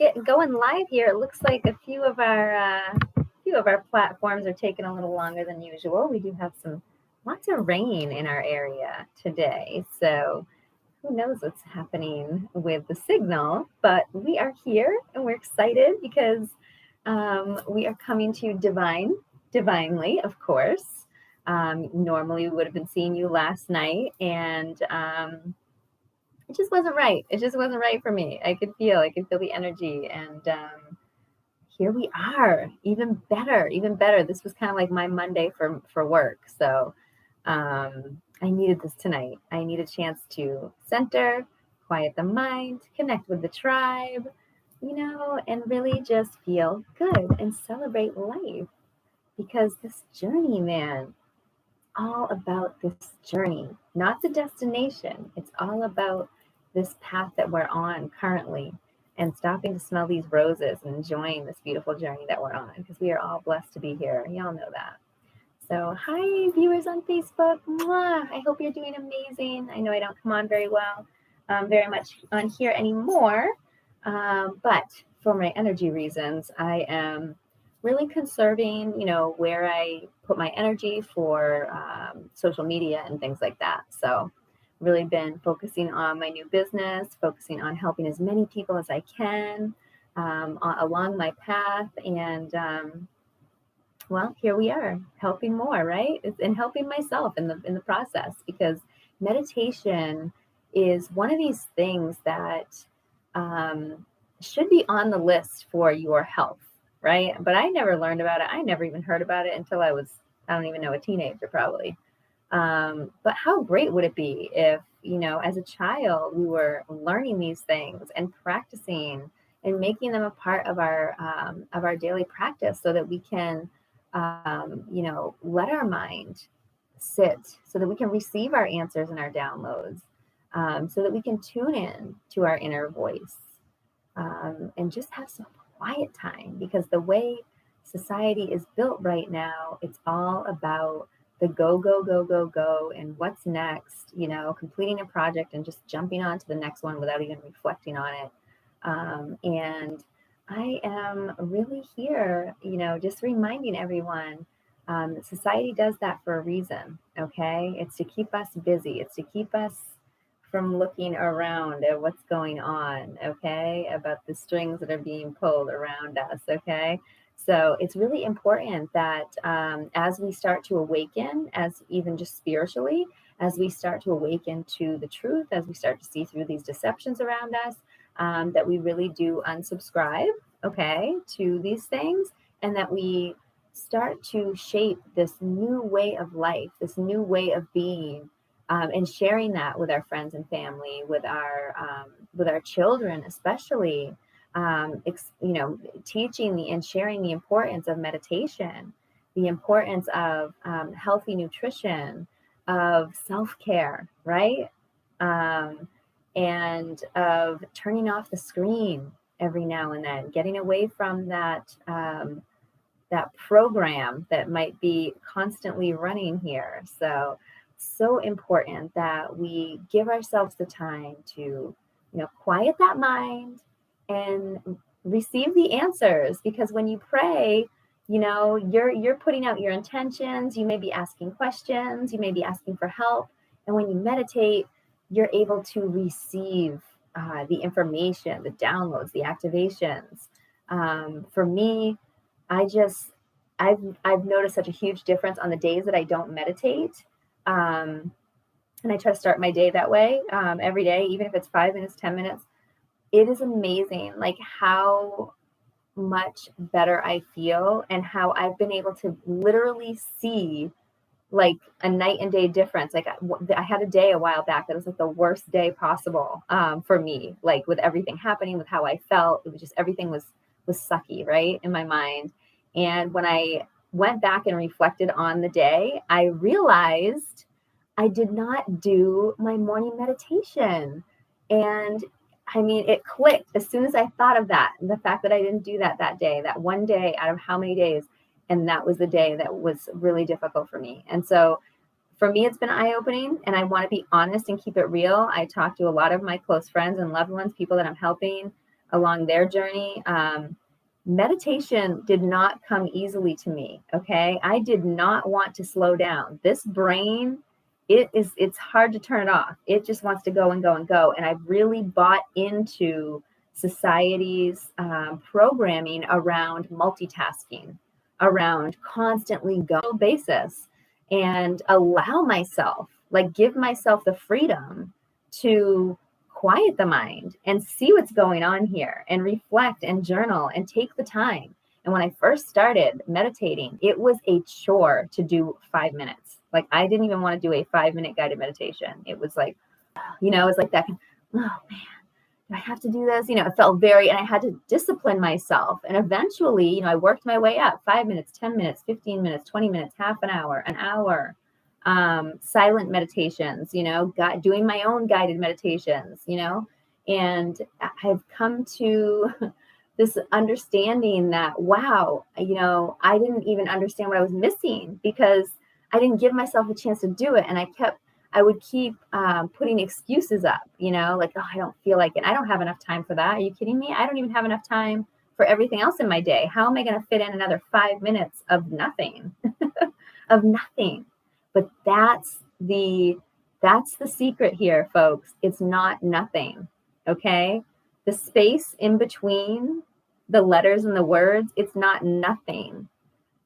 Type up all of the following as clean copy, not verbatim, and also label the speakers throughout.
Speaker 1: get going live here. It looks like a few of our platforms are taking a little longer than usual. We do have lots of rain in our area today, so who knows what's happening with the signal, but we are here and we're excited because we are coming to divinely, of course. Normally we would have been seeing you last night, and it just wasn't right. It just wasn't right for me. I could feel the energy, and here we are. Even better, even better. This was kind of like my Monday for work, so I needed this tonight. I need a chance to center, quiet the mind, connect with the tribe, and really just feel good and celebrate life, because this journey, man, all about this journey, not the destination. It's all about this path that we're on currently, and stopping to smell these roses and enjoying this beautiful journey that we're on, because we are all blessed to be here. Y'all know that. So hi, viewers on Facebook. Mwah. I hope you're doing amazing. I know I don't come on very much on here anymore, but for my energy reasons, I am really conserving, where I put my energy for social media and things like that. So really been focusing on my new business, focusing on helping as many people as I can along my path. And well, here we are, helping more, right? And helping myself in the process, because meditation is one of these things that should be on the list for your health, right? But I never learned about it. I never even heard about it until I was, I don't even know, a teenager probably. But how great would it be if, as a child, we were learning these things and practicing and making them a part of our daily practice, so that we can, let our mind sit, so that we can receive our answers and our downloads, so that we can tune in to our inner voice, and just have some quiet time. Because the way society is built right now, it's all about the go, go, go, go, go, and what's next, completing a project and just jumping on to the next one without even reflecting on it. And I am really here, just reminding everyone that society does that for a reason, okay? It's to keep us busy. It's to keep us from looking around at what's going on, okay? About the strings that are being pulled around us, okay? So it's really important that as we start to awaken, as even just spiritually, as we start to awaken to the truth, as we start to see through these deceptions around us, that we really do unsubscribe, okay, to these things, and that we start to shape this new way of life, this new way of being, and sharing that with our friends and family, with our children, especially, teaching and sharing the importance of meditation, the importance of healthy nutrition, of self-care, right? And of turning off the screen every now and then, getting away from that program that might be constantly running here. So important that we give ourselves the time to, quiet that mind and receive the answers. Because when you pray, you're putting out your intentions. You may be asking questions. You may be asking for help. And when you meditate, you're able to receive the information, the downloads, the activations. For me, I've noticed such a huge difference on the days that I don't meditate. And I try to start my day that way, every day, even if it's 5 minutes, 10 minutes. It is amazing, like how much better I feel, and how I've been able to literally see like a night and day difference. Like I had a day a while back that was like the worst day possible for me, like with everything happening, with how I felt. It was just, everything was sucky, right, in my mind. And when I went back and reflected on the day, I realized I did not do my morning meditation. And I mean, it clicked as soon as I thought of that. And the fact that I didn't do that day, that one day out of how many days. And that was the day that was really difficult for me. And so for me, it's been eye-opening, and I want to be honest and keep it real. I talk to a lot of my close friends and loved ones, people that I'm helping, along their journey. Meditation did not come easily to me. Okay. I did not want to slow down. This brain, it's hard to turn it off. It just wants to go and go and go. And I've really bought into society's programming around multitasking, around constantly go basis, and allow myself, like give myself the freedom to quiet the mind and see what's going on here and reflect and journal and take the time. And when I first started meditating, it was a chore to do 5 minutes. Like I didn't even want to do a 5-minute guided meditation. It was like, it's like that. Oh man, do I have to do this? It felt and I had to discipline myself. And eventually, I worked my way up 5 minutes, 10 minutes, 15 minutes, 20 minutes, half an hour, silent meditations, doing my own guided meditations, and I've come to this understanding that, wow, I didn't even understand what I was missing because I didn't give myself a chance to do it. And I would keep putting excuses up, like, oh, I don't feel like it. I don't have enough time for that. Are you kidding me? I don't even have enough time for everything else in my day. How am I going to fit in another 5 minutes of nothing, of nothing? But that's the secret here, folks. It's not nothing. Okay. The space in between the letters and the words, it's not nothing.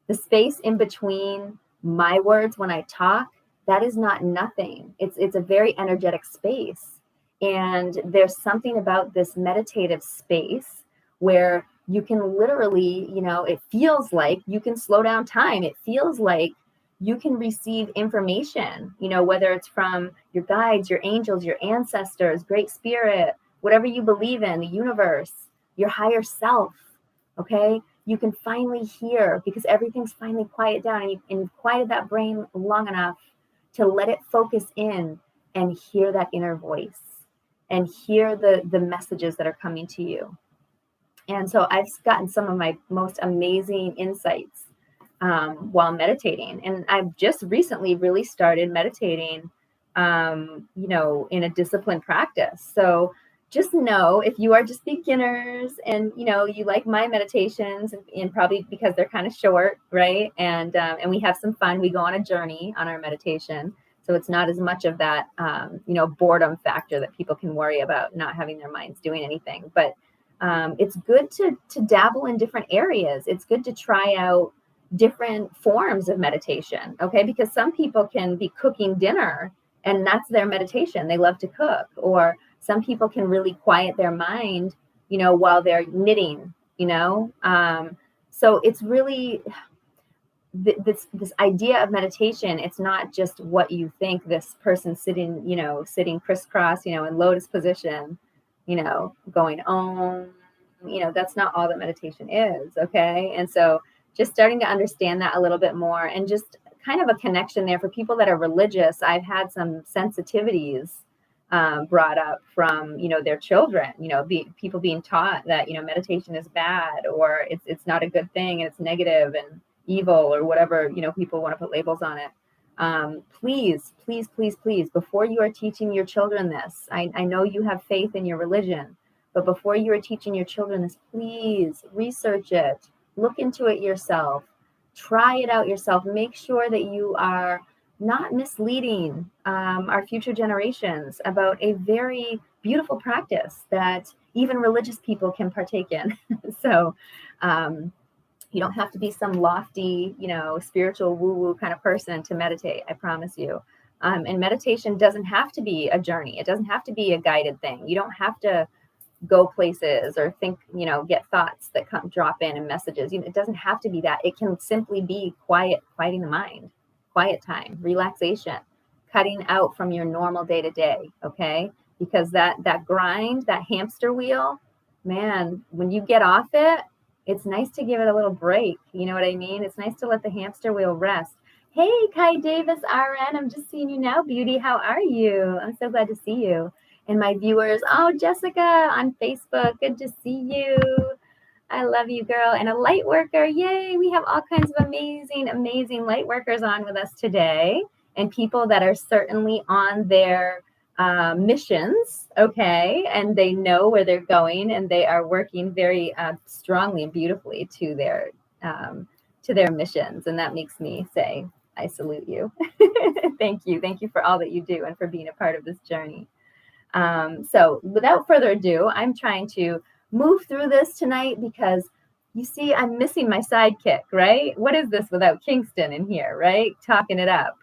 Speaker 1: The space in between my words when I talk, that is not nothing. It's a very energetic space. And there's something about this meditative space where you can literally, it feels like you can slow down time. It feels like you can receive information, whether it's from your guides, your angels, your ancestors, great spirit, whatever you believe in, the universe, your higher self. Okay. You can finally hear because everything's finally quiet down, and you've quieted that brain long enough to let it focus in and hear that inner voice and hear the messages that are coming to you. And so I've gotten some of my most amazing insights while meditating. And I've just recently really started meditating, in a disciplined practice. So just know if you are just beginners and, you like my meditations and probably because they're kind of short, right? And we have some fun. We go on a journey on our meditation. So it's not as much of that, boredom factor that people can worry about not having their minds doing anything. But it's good to dabble in different areas. It's good to try out different forms of meditation. Okay. Because some people can be cooking dinner and that's their meditation. They love to cook. Or some people can really quiet their mind, while they're knitting, so it's really this idea of meditation. It's not just what you think this person sitting crisscross, in lotus position, going on, that's not all that meditation is. Okay. And so just starting to understand that a little bit more and just kind of a connection there for people that are religious. I've had some sensitivities brought up from, their children, people being taught that, meditation is bad or it's not a good thing and it's negative and evil or whatever, people want to put labels on it. Please, please, please, please, before you are teaching your children this, I know you have faith in your religion, but before you are teaching your children this, please research it, look into it yourself, try it out yourself, make sure that you are not misleading our future generations about a very beautiful practice that even religious people can partake in. So you don't have to be some lofty, spiritual woo-woo kind of person to meditate, I promise you. And meditation doesn't have to be a journey. It doesn't have to be a guided thing. You don't have to go places or think, get thoughts that come drop in and messages. It doesn't have to be that. It can simply be quieting the mind. Quiet time, relaxation, cutting out from your normal day to day. Okay. Because that grind, that hamster wheel, man, when you get off it, it's nice to give it a little break. You know what I mean? It's nice to let the hamster wheel rest. Hey, Kai Davis, RN, I'm just seeing you now, beauty. How are you? I'm so glad to see you. And my viewers, oh, Jessica on Facebook, good to see you. I love you, girl. And a light worker. Yay. We have all kinds of amazing, amazing light workers on with us today and people that are certainly on their missions, okay, and they know where they're going, and they are working very strongly and beautifully to their missions, and that makes me say, I salute you. Thank you for all that you do and for being a part of this journey. So without further ado, I'm trying to move through this tonight because you see, I'm missing my sidekick, right? What is this without Kingston in here, right? Talking it up.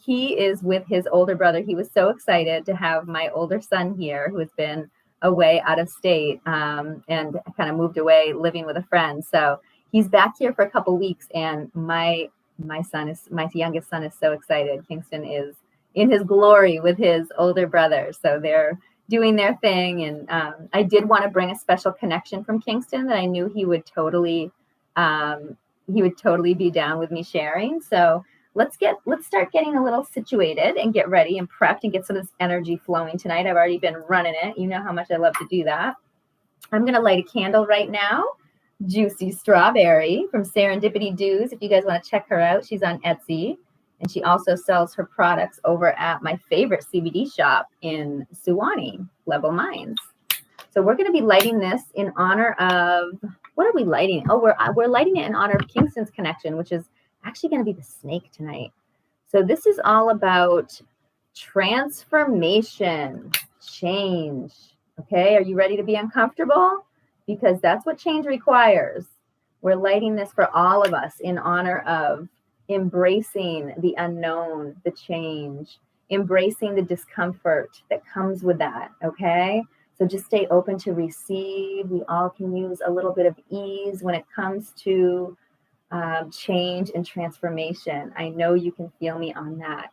Speaker 1: He is with his older brother. He was so excited to have my older son here who has been away out of state and kind of moved away living with a friend. So he's back here for a couple weeks, and my youngest son is so excited. Kingston is in his glory with his older brother. So they're doing their thing. And I did want to bring a special connection from Kingston that I knew he would totally be down with me sharing. So let's start getting a little situated and get ready and prepped and get some of this energy flowing tonight. I've already been running it. You know how much I love to do that. I'm going to light a candle right now. Juicy Strawberry from Serendipity Dews. If you guys want to check her out, she's on Etsy. And she also sells her products over at my favorite CBD shop in Suwannee, Level Minds. So we're going to be lighting this in honor of, what are we lighting? Oh, we're lighting it in honor of Kingston's connection, which is actually going to be the snake tonight. So this is all about transformation, change. Okay, are you ready to be uncomfortable? Because that's what change requires. We're lighting this for all of us in honor of embracing the unknown, the change, embracing the discomfort that comes with that, okay? So just stay open to receive. We all can use a little bit of ease when it comes to change and transformation. I know you can feel me on that.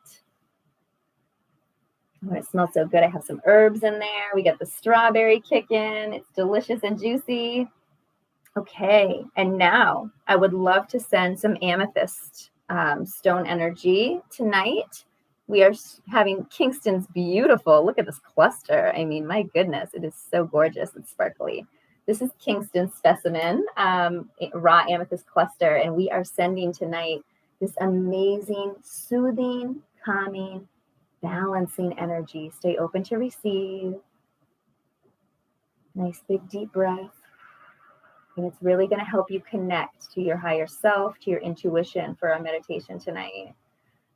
Speaker 1: Oh, it smells so good. I have some herbs in there. We got the strawberry kicking. It's delicious and juicy. Okay, and now I would love to send some amethyst stone energy tonight. We are having Kingston's beautiful, look at this cluster. I mean, my goodness, it is so gorgeous and sparkly. This is Kingston's specimen, raw amethyst cluster, and we are sending tonight this amazing, soothing, calming, balancing energy. Stay open to receive. Nice big deep breath. And it's really going to help you connect to your higher self, to your intuition for our meditation tonight.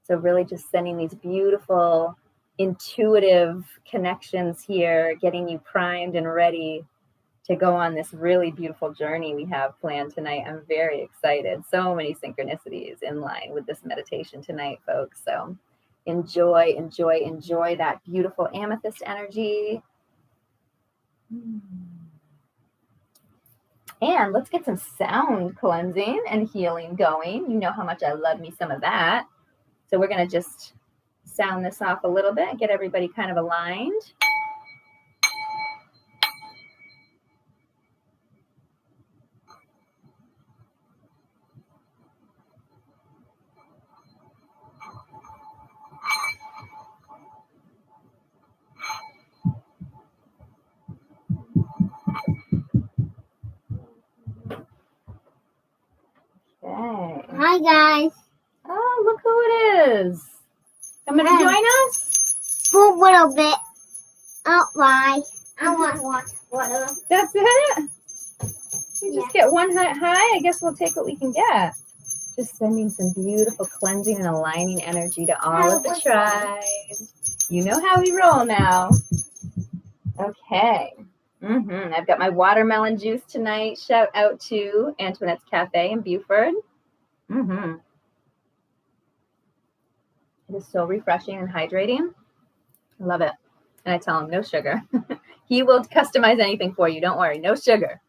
Speaker 1: So really just sending these beautiful, intuitive connections here, getting you primed and ready to go on this really beautiful journey we have planned tonight. I'm very excited. So many synchronicities in line with this meditation tonight, folks. So enjoy that beautiful amethyst energy. And let's get some sound cleansing and healing going. You know how much I love me some of that. So we're going to just sound this off a little bit and get everybody kind of aligned. Okay.
Speaker 2: Hi, guys.
Speaker 1: Oh, look who it is. Coming to join us?
Speaker 2: For a little bit. Oh, bye. I want water.
Speaker 1: That's it? You just get one high. I guess we'll take what we can get. Just sending some beautiful cleansing and aligning energy to all of the tribe. You know how we roll now. Okay. I've got my watermelon juice tonight. Shout out to Antoinette's Cafe in Beaufort. It is so refreshing and hydrating. I love it. And I tell him no sugar. He will customize anything for you. Don't worry. No sugar.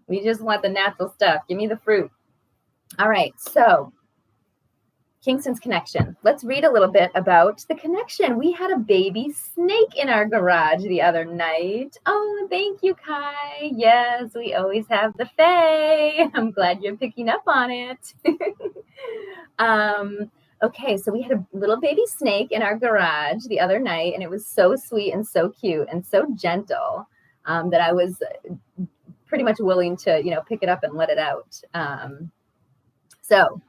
Speaker 1: We just want the natural stuff. Give me the fruit. All right. So Kingston's connection. Let's read a little bit about the connection. We had a baby snake in our garage the other night. Oh, thank you, Kai. Yes, we always have the Fae. I'm glad you're picking up on it. Okay, so we had a little baby snake in our garage the other night, and it was so sweet and so cute and so gentle that I was pretty much willing to, pick it up and let it out. So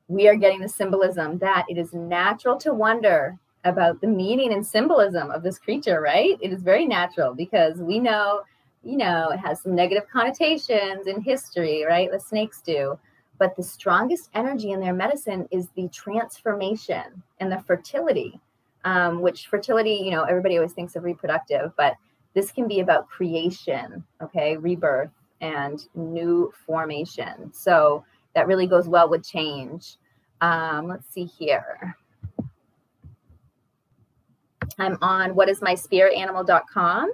Speaker 1: we are getting the symbolism that it is natural to wonder about the meaning and symbolism of this creature, right? It is very natural because we know, it has some negative connotations in history, right? The snakes do. But the strongest energy in their medicine is the transformation and the fertility, which fertility, everybody always thinks of reproductive, but this can be about creation, okay, rebirth and new formation. So that really goes well with change. Let's see here. I'm on whatismyspiritanimal.com.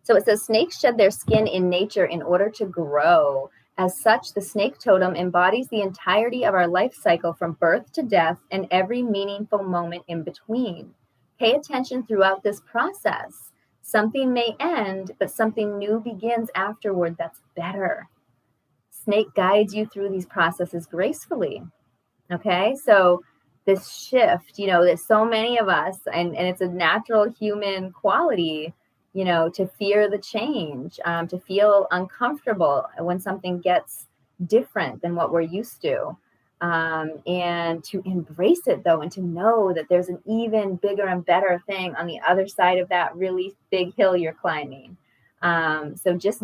Speaker 1: So it says snakes shed their skin in nature in order to grow. As such, the snake totem embodies the entirety of our life cycle from birth to death and every meaningful moment in between. Pay attention throughout this process. Something may end, but something new begins afterward that's better. Snake guides you through these processes gracefully. Okay, so this shift, there's so many of us, and it's a natural human quality, to fear the change, to feel uncomfortable when something gets different than what we're used to, and to embrace it, though, and to know that there's an even bigger and better thing on the other side of that really big hill you're climbing. So just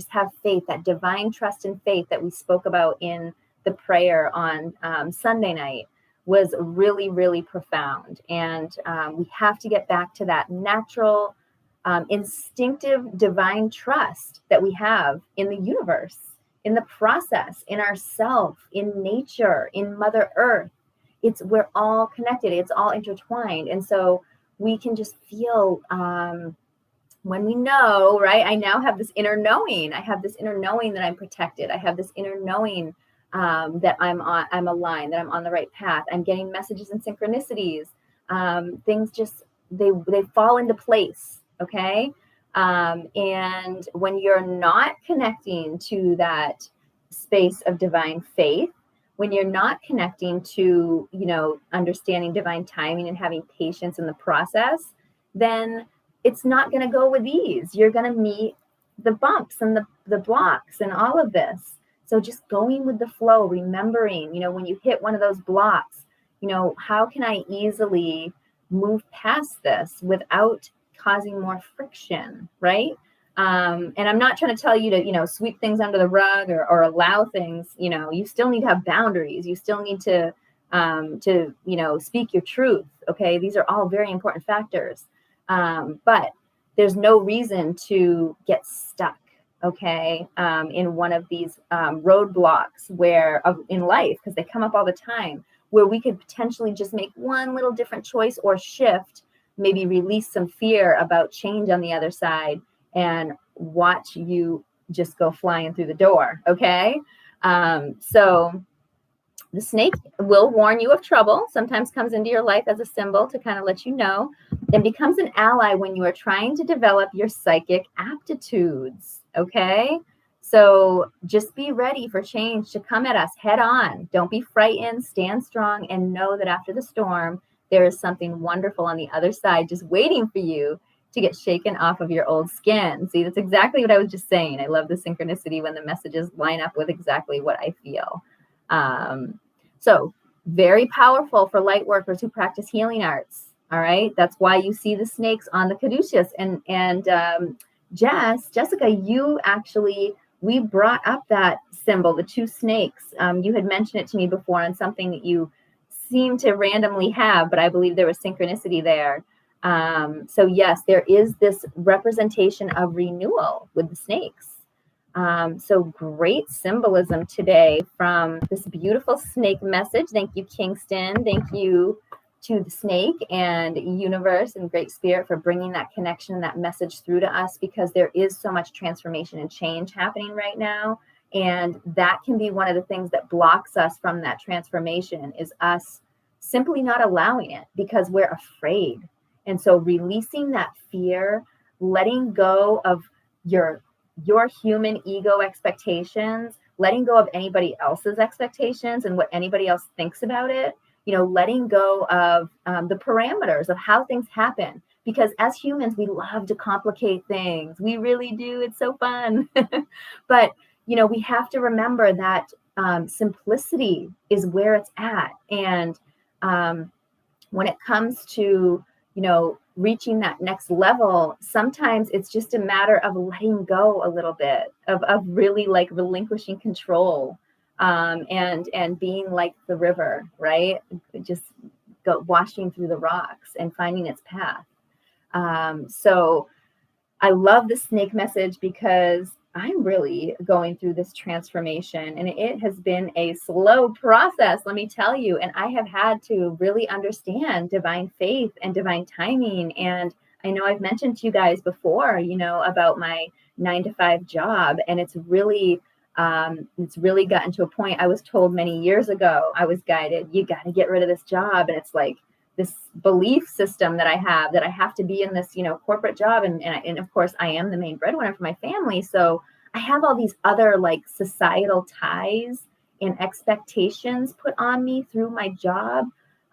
Speaker 1: have faith, that divine trust and faith that we spoke about in the prayer on Sunday night was really, really profound. And we have to get back to that natural, instinctive, divine trust that we have in the universe, in the process, in ourself, in nature, in Mother Earth. We're all connected. It's all intertwined. And so we can just feel when we know, right? I now have this inner knowing. I have this inner knowing that I'm protected. I have this inner knowing that I'm aligned, that I'm on the right path. I'm getting messages and synchronicities. Things just, they fall into place. Okay. And when you're not connecting to that space of divine faith, when you're not connecting to, understanding divine timing and having patience in the process, then it's not going to go with ease. You're going to meet the bumps and the blocks and all of this. So just going with the flow, remembering, when you hit one of those blocks, how can I easily move past this without causing more friction, right? And I'm not trying to tell you to, sweep things under the rug or allow things, you still need to have boundaries. You still need to speak your truth. Okay. These are all very important factors. But there's no reason to get stuck, okay, in one of these roadblocks in life, because they come up all the time, where we could potentially just make one little different choice or shift, maybe release some fear about change on the other side, and watch you just go flying through the door, okay? So the snake will warn you of trouble, sometimes comes into your life as a symbol to kind of let you know, and becomes an ally when you are trying to develop your psychic aptitudes, okay? So just be ready for change to come at us head on. Don't be frightened, stand strong, and know that after the storm, there is something wonderful on the other side just waiting for you to get shaken off of your old skin. See, that's exactly what I was just saying. I love the synchronicity when the messages line up with exactly what I feel. So very powerful for light workers who practice healing arts. All right. That's why you see the snakes on the caduceus. And Jessica, we brought up that symbol, the two snakes. You had mentioned it to me before on something that you seem to randomly have, but I believe there was synchronicity there. So yes, there is this representation of renewal with the snakes. So great symbolism today from this beautiful snake message. Thank you, Kingston. Thank you to the snake and universe and Great Spirit for bringing that connection, that message through to us, because there is so much transformation and change happening right now. And that can be one of the things that blocks us from that transformation, is us simply not allowing it because we're afraid. And so releasing that fear, letting go of your human ego expectations, letting go of anybody else's expectations and what anybody else thinks about it, letting go of the parameters of how things happen. Because as humans, we love to complicate things. We really do. It's so fun. But, we have to remember that simplicity is where it's at. And when it comes to, reaching that next level, sometimes it's just a matter of letting go a little bit, of really like relinquishing control, and being like the river, right? Just washing through the rocks and finding its path. So I love the snake message because I'm really going through this transformation, and it has been a slow process, let me tell you. And I have had to really understand divine faith and divine timing. And I know I've mentioned to you guys before, about my 9 to 5 job, and it's really gotten to a point. I was told many years ago, I was guided, you got to get rid of this job. And it's like this belief system that I have to be in this, corporate job. And of course I am the main breadwinner for my family. So I have all these other like societal ties and expectations put on me through my job.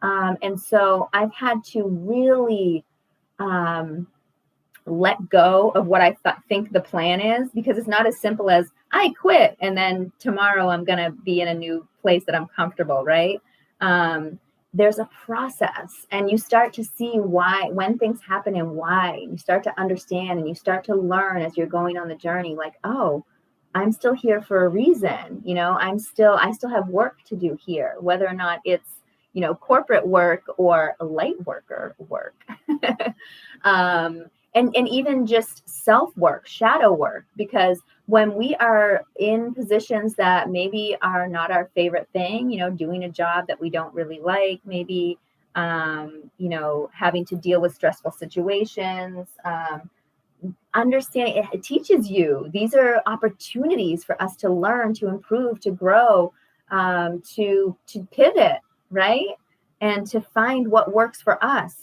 Speaker 1: And so I've had to really let go of what I think the plan is, because it's not as simple as I quit and then tomorrow I'm going to be in a new place that I'm comfortable, right? There's a process, and you start to see why, when things happen and why. You start to understand and you start to learn as you're going on the journey, like, oh, I'm still here for a reason. I still have work to do here, whether or not it's, corporate work or light worker work. And even just self-work, shadow work, because when we are in positions that maybe are not our favorite thing, doing a job that we don't really like, maybe, having to deal with stressful situations, understanding it teaches you, these are opportunities for us to learn, to improve, to grow, to pivot, right? And to find what works for us.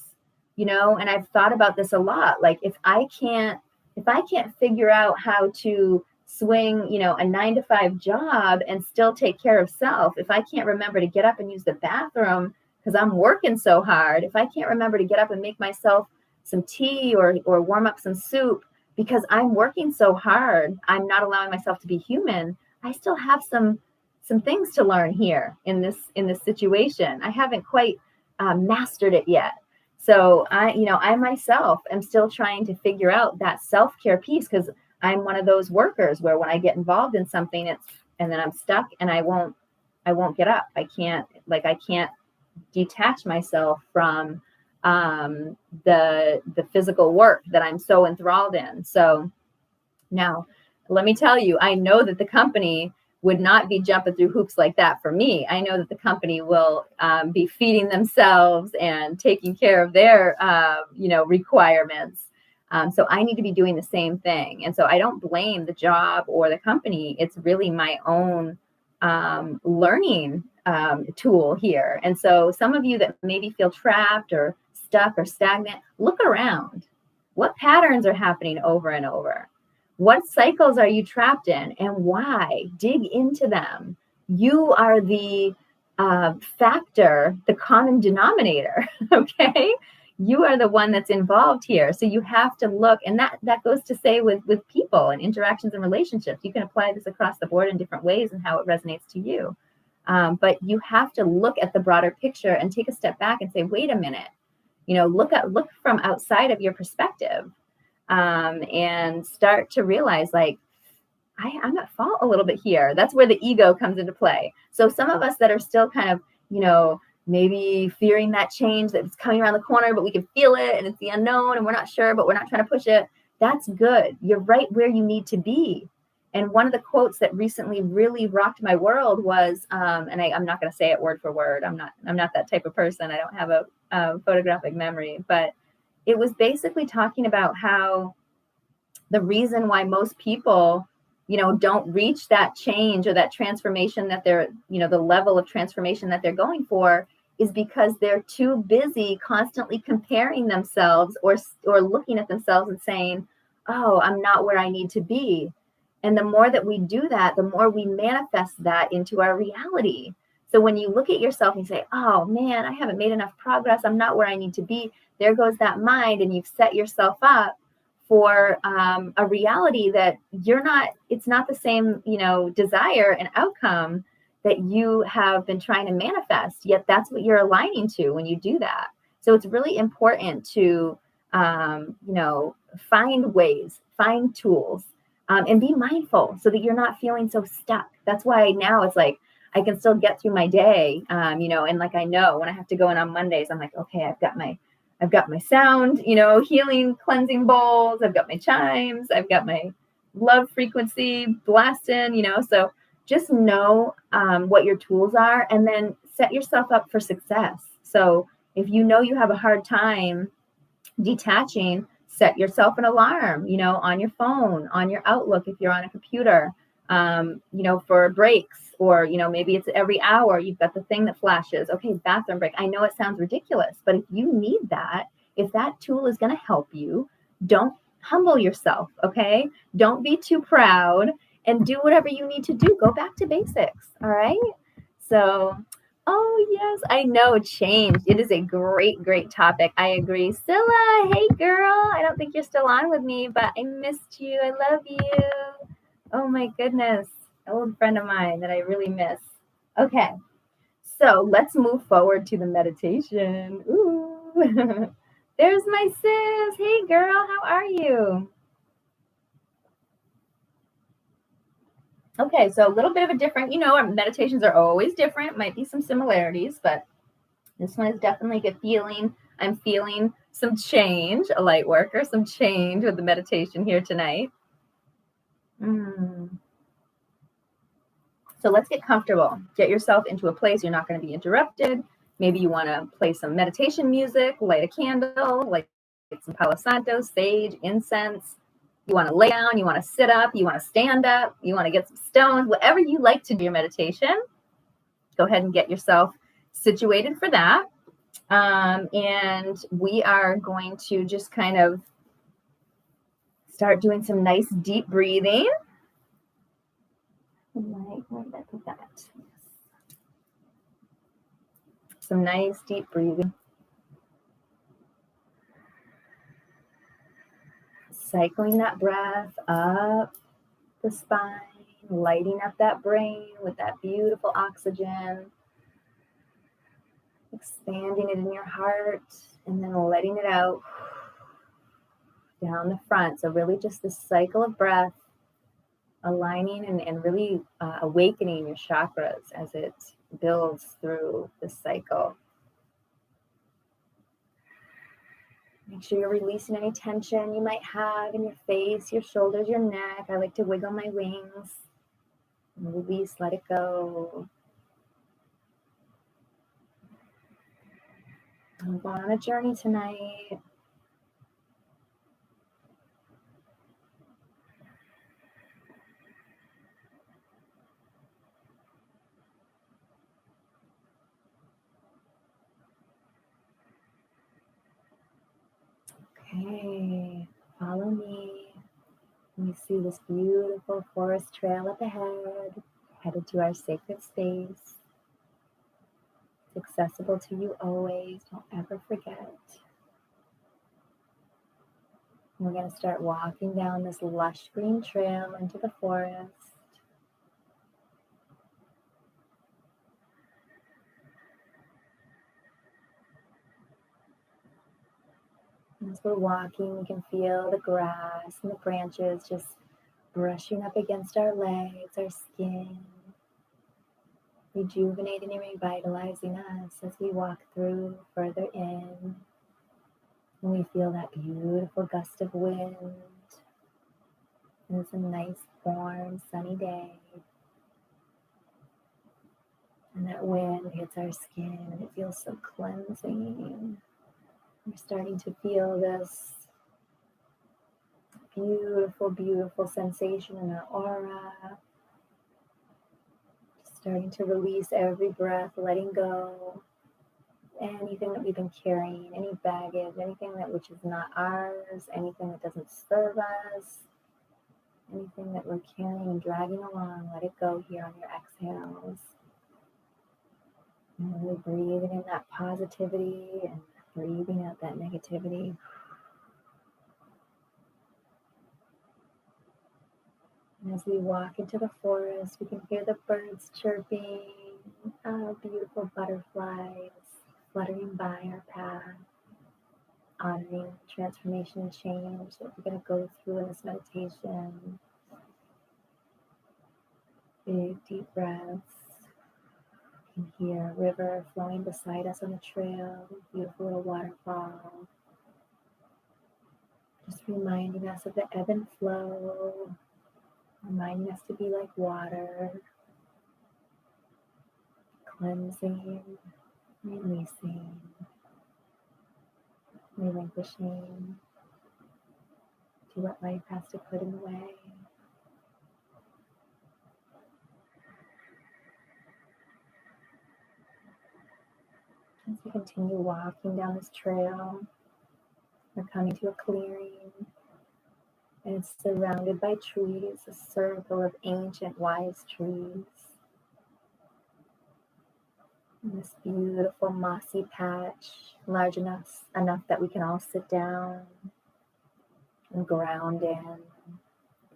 Speaker 1: And I've thought about this a lot. Like if I can't figure out how to swing, a 9 to 5 job and still take care of self, if I can't remember to get up and use the bathroom because I'm working so hard, if I can't remember to get up and make myself some tea or warm up some soup because I'm working so hard, I'm not allowing myself to be human. I still have some things to learn here in this situation. I haven't quite mastered it yet. So I myself am still trying to figure out that self-care piece, because I'm one of those workers where when I get involved in something, and then I'm stuck and I won't get up. I can't detach myself from the physical work that I'm so enthralled in. So now let me tell you, I know that the company would not be jumping through hoops like that for me. I know that the company will be feeding themselves and taking care of their, requirements. So I need to be doing the same thing. And so I don't blame the job or the company. It's really my own learning tool here. And so some of you that maybe feel trapped or stuck or stagnant, look around. What patterns are happening over and over? What cycles are you trapped in and why? Dig into them. You are the factor, the common denominator, okay? You are the one that's involved here. So you have to look, and that goes to say with people and interactions and relationships. You can apply this across the board in different ways and how it resonates to you. But you have to look at the broader picture and take a step back and say, wait a minute, look from outside of your perspective. And start to realize, like, I'm at fault a little bit here. That's where the ego comes into play. So some of us that are still kind of, maybe fearing that change that's coming around the corner, but we can feel it and it's the unknown and we're not sure, but we're not trying to push it. That's good. You're right where you need to be. And one of the quotes that recently really rocked my world was, and I'm not going to say it word for word. I'm not that type of person. I don't have a photographic memory, but it was basically talking about how the reason why most people, don't reach that change or that transformation that they're, the level of transformation that they're going for, is because they're too busy constantly comparing themselves or looking at themselves and saying, oh, I'm not where I need to be. And the more that we do that, the more we manifest that into our reality. So when you look at yourself and you say, oh man, I haven't made enough progress, I'm not where I need to be, there goes that mind, and you've set yourself up for a reality that it's not the same, desire and outcome that you have been trying to manifest, yet that's what you're aligning to when you do that. So it's really important to, find ways, find tools, and be mindful so that you're not feeling so stuck. That's why now it's like I can still get through my day, and like I know when I have to go in on Mondays, I'm like, okay, I've got my sound, healing, cleansing bowls. I've got my chimes. I've got my love frequency blasting, So just know what your tools are and then set yourself up for success. So if you know you have a hard time detaching, set yourself an alarm, on your phone, on your Outlook if you're on a computer, for breaks, or, maybe it's every hour you've got the thing that flashes. Okay, bathroom break. I know it sounds ridiculous, but if you need that, if that tool is going to help you, don't humble yourself, okay? Don't be too proud and do whatever you need to do. Go back to basics, all right? So, oh, yes, I know change. It is a great, great topic. I agree. Scylla, hey, girl. I don't think you're still on with me, but I missed you. I love you. Oh, my goodness. An old friend of mine that I really miss. Okay, so let's move forward to the meditation. Ooh. There's my sis. Hey, girl. How are you? Okay, so a little bit of a different, our meditations are always different. Might be some similarities, but this one is definitely a feeling. I'm feeling some change, a light worker, some change with the meditation here tonight. So let's get comfortable. Get yourself into a place you're not going to be interrupted. Maybe you want to play some meditation music, light a candle, like some Palo Santo, sage, incense. You want to lay down, you want to sit up, you want to stand up, you want to get some stones, whatever you like to do your meditation. Go ahead and get yourself situated for that. And we are going to just kind of start doing some nice deep breathing. Where did I put that? Some nice deep breathing. Cycling that breath up the spine, lighting up that brain with that beautiful oxygen, expanding it in your heart, and then letting it out down the front. So really just this cycle of breath, aligning and really awakening your chakras as it builds through this cycle. Make sure you're releasing any tension you might have in your face, your shoulders, your neck. I like to wiggle my wings. Release, let it go. I'm going on a journey tonight. Okay, follow me. We see this beautiful forest trail up ahead, headed to our sacred space. It's accessible to you always. Don't ever forget. We're going to start walking down this lush green trail into the forest. As we're walking, we can feel the grass and the branches just brushing up against our legs, our skin, rejuvenating and revitalizing us as we walk through further in. And we feel that beautiful gust of wind. And it's a nice, warm, sunny day. And that wind hits our skin and it feels so cleansing. We're starting to feel this beautiful, beautiful sensation in our aura. Starting to release every breath, letting go. Anything that we've been carrying, any baggage, anything that which is not ours, anything that doesn't serve us, anything that we're carrying and dragging along, let it go here on your exhales. And we're breathing in that positivity and breathing out that negativity. And as we walk into the forest, we can hear the birds chirping, beautiful butterflies fluttering by our path. honoring transformation and change that we're going to go through in this meditation. Big, deep breaths. You can hear a river flowing beside us on the trail, beautiful little waterfall. Just reminding us of the ebb and flow, reminding us to be like water, cleansing, releasing, relinquishing to what life has to put in the way. As we continue walking down this trail, we're coming to a clearing, and it's surrounded by trees, a circle of ancient wise trees. And this beautiful mossy patch, large enough that we can all sit down and ground in.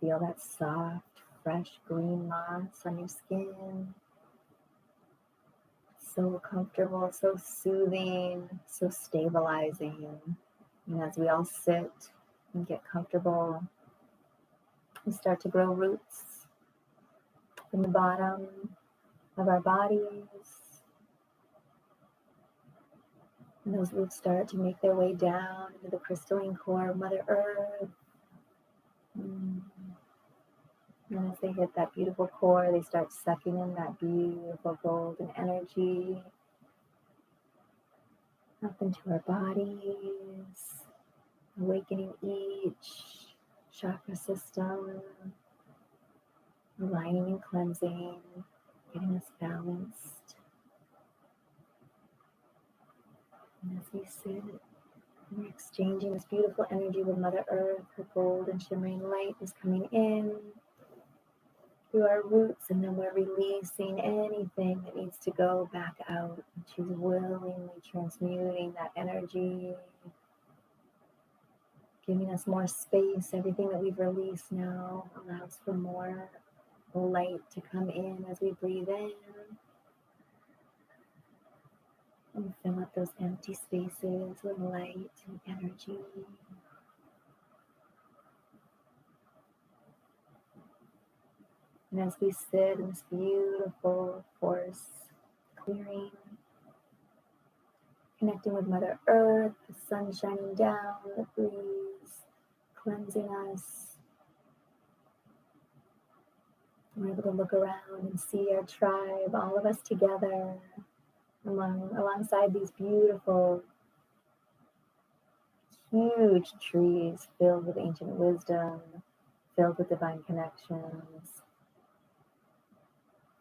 Speaker 1: Feel that soft, fresh green moss on your skin. So comfortable, so soothing, so stabilizing. And as we all sit and get comfortable, we start to grow roots from the bottom of our bodies. And those roots start to make their way down into the crystalline core of Mother Earth. And as they hit that beautiful core, they start sucking in that beautiful golden energy up into our bodies, awakening each chakra system, aligning and cleansing, getting us balanced. And as we sit, we're exchanging this beautiful energy with Mother Earth. Her gold and shimmering light is coming in through our roots, and then we're releasing anything that needs to go back out. And she's willingly transmuting that energy, giving us more space. Everything that we've released now allows for more light to come in as we breathe in and fill up those empty spaces with light and energy. And as we sit in this beautiful forest clearing, connecting with Mother Earth, the sun shining down, the breeze cleansing us, we're able to look around and see our tribe, all of us together, alongside these beautiful, huge trees filled with ancient wisdom, filled with divine connections.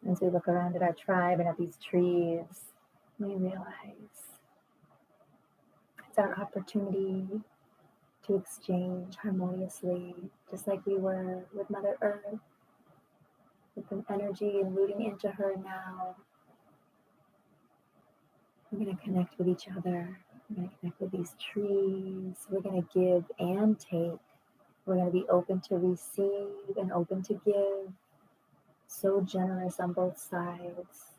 Speaker 1: As we look around at our tribe and at these trees, we realize it's our opportunity to exchange harmoniously, just like we were with Mother Earth, with the energy and rooting into her now. We're going to connect with each other. We're going to connect with these trees. We're going to give and take. We're going to be open to receive and open to give. So generous on both sides.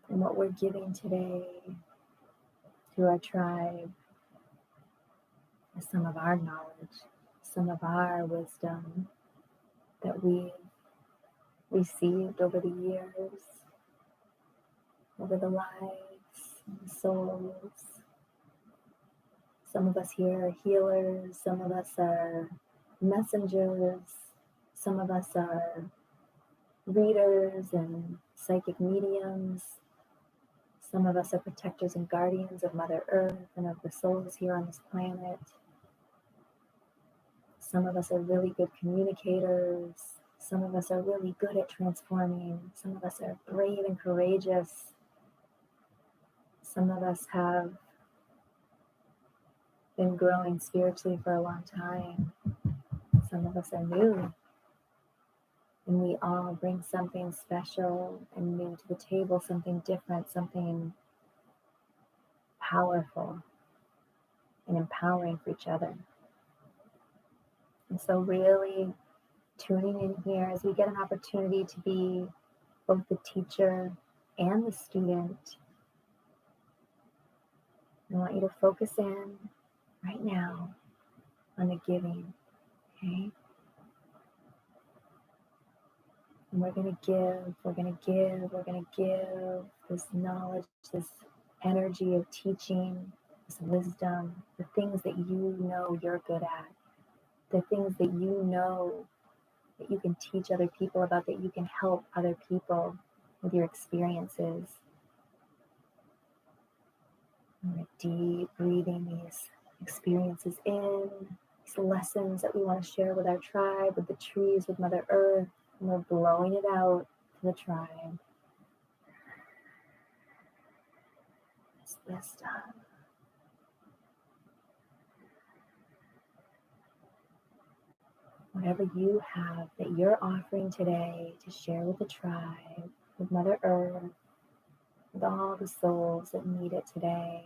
Speaker 1: And what we're giving today to our tribe is some of our knowledge, some of our wisdom that we've received over the years, over the lives and the souls. Some of us here are healers, some of us are messengers, some of us are readers and psychic mediums. Some of us are protectors and guardians of Mother Earth and of the souls here on this planet. Some of us are really good communicators. Some of us are really good at transforming. Some of us are brave and courageous. Some of us have been growing spiritually for a long time. Some of us are new. And we all bring something special and new to the table, something different, something powerful and empowering for each other. And so really tuning in here as we get an opportunity to be both the teacher and the student. I want you to focus in right now on the giving, okay? And we're going to give, we're going to give, we're going to give this knowledge, this energy of teaching, this wisdom, the things that you know you're good at, the things that you know that you can teach other people about, that you can help other people with your experiences. And we're deep breathing these experiences in, these lessons that we want to share with our tribe, with the trees, with Mother Earth, and we're blowing it out to the tribe. This wisdom. Whatever you have that you're offering today to share with the tribe, with Mother Earth, with all the souls that need it today,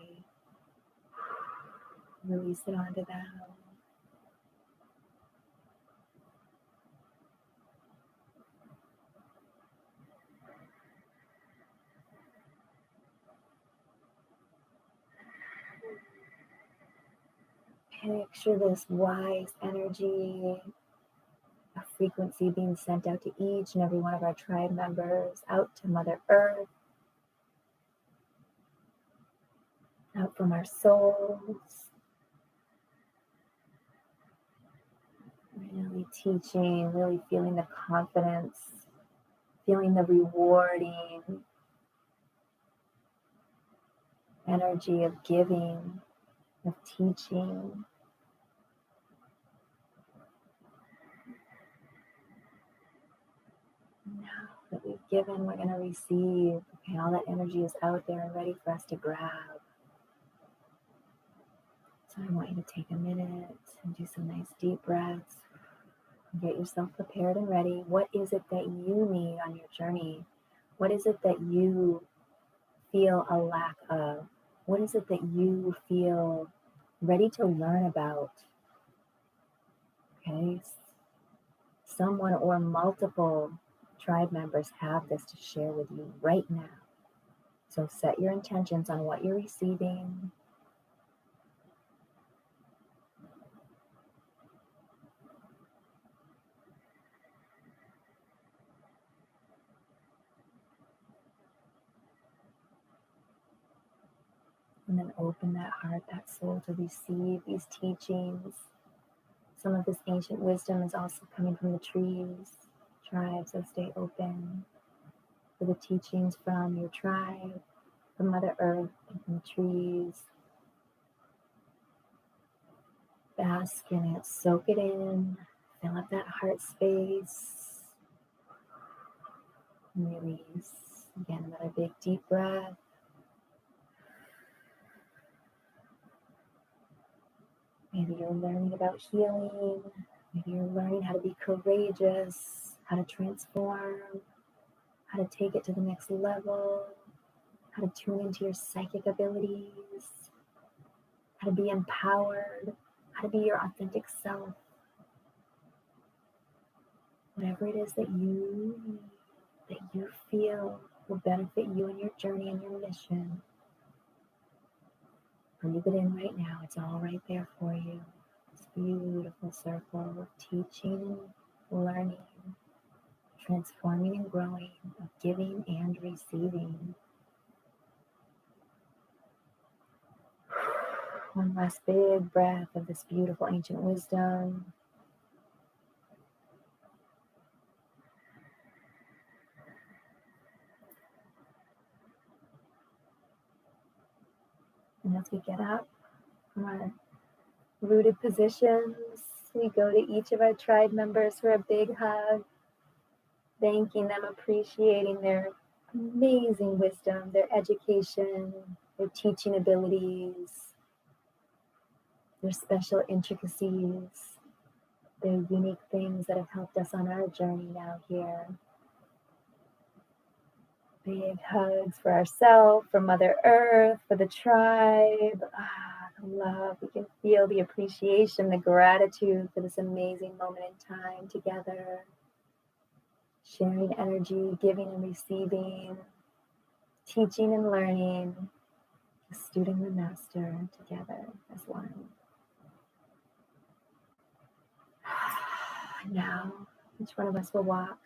Speaker 1: release it onto them. Picture this wise energy, a frequency being sent out to each and every one of our tribe members, out to Mother Earth, out from our souls. Really teaching, really feeling the confidence, feeling the rewarding energy of giving, of teaching. Now that we've given, we're going to receive. Okay, all that energy is out there and ready for us to grab. So I want you to take a minute and do some nice deep breaths. Get yourself prepared and ready. What is it that you need on your journey? What is it that you feel a lack of? What is it that you feel ready to learn about? Okay, someone or multiple tribe members have this to share with you right now. So set your intentions on what you're receiving. And then open that heart, that soul to receive these teachings. Some of this ancient wisdom is also coming from the trees, tribes, so stay open for the teachings from your tribe, from Mother Earth, and from the trees. Bask in it, soak it in, fill up that heart space, and release. Again, another big deep breath. Maybe you're learning about healing. Maybe you're learning how to be courageous, how to transform, how to take it to the next level, how to tune into your psychic abilities, how to be empowered, how to be your authentic self. Whatever it is that you need, that you feel will benefit you in your journey and your mission, breathe it in right now. It's all right there for you. This beautiful circle of teaching and learning, transforming and growing, of giving and receiving. One last big breath of this beautiful ancient wisdom. And as we get up from our rooted positions, we go to each of our tribe members for a big hug, thanking them, appreciating their amazing wisdom, their education, their teaching abilities, their special intricacies, their unique things that have helped us on our journey now here. Big hugs for ourselves, for Mother Earth, for the tribe. The love. We can feel the appreciation, the gratitude for this amazing moment in time together. Sharing energy, giving and receiving, teaching and learning, the student and the master together as one. Now, each one of us will walk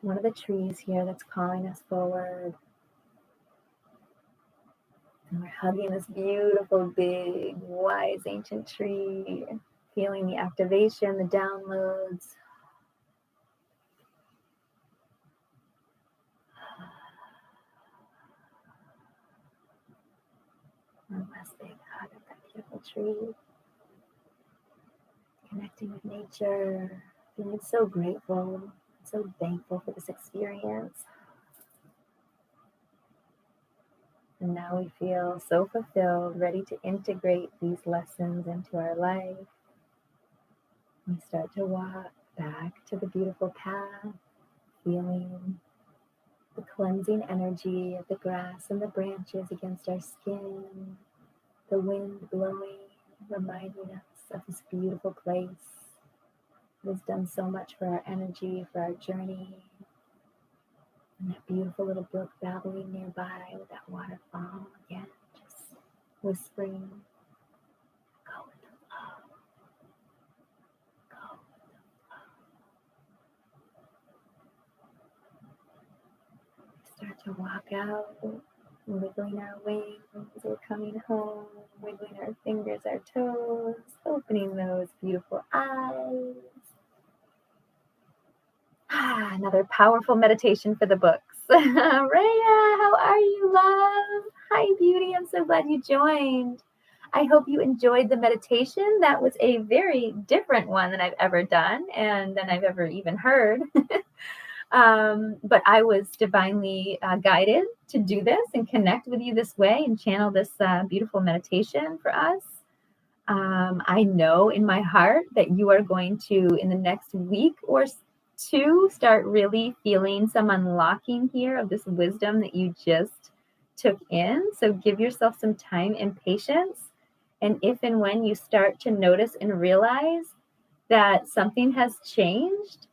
Speaker 1: to one of the trees here that's calling us forward. And we're hugging this beautiful, big, wise, ancient tree, feeling the activation, the downloads. One last big hug of that beautiful tree. Connecting with nature, feeling so grateful, so thankful for this experience. And now we feel so fulfilled, ready to integrate these lessons into our life. We start to walk back to the beautiful path, feeling the cleansing energy of the grass and the branches against our skin, the wind blowing, reminding us of this beautiful place. It has done so much for our energy, for our journey. And that beautiful little brook babbling nearby with that waterfall again, just whispering, go with the flow, go with the flow. We start to walk out, wiggling our wings as we're coming home, wiggling our fingers, our toes, opening those beautiful eyes. Another powerful meditation for the books. Rhea, how are you, love? Hi, beauty. I'm so glad you joined. I hope you enjoyed the meditation. That was a very different one than I've ever done and than I've ever even heard. But I was divinely guided to do this and connect with you this way and channel this beautiful meditation for us. I know in my heart that you are going to, in the next week or two, start really feeling some unlocking here of this wisdom that you just took in. So give yourself some time and patience. And if and when you start to notice and realize that something has changed,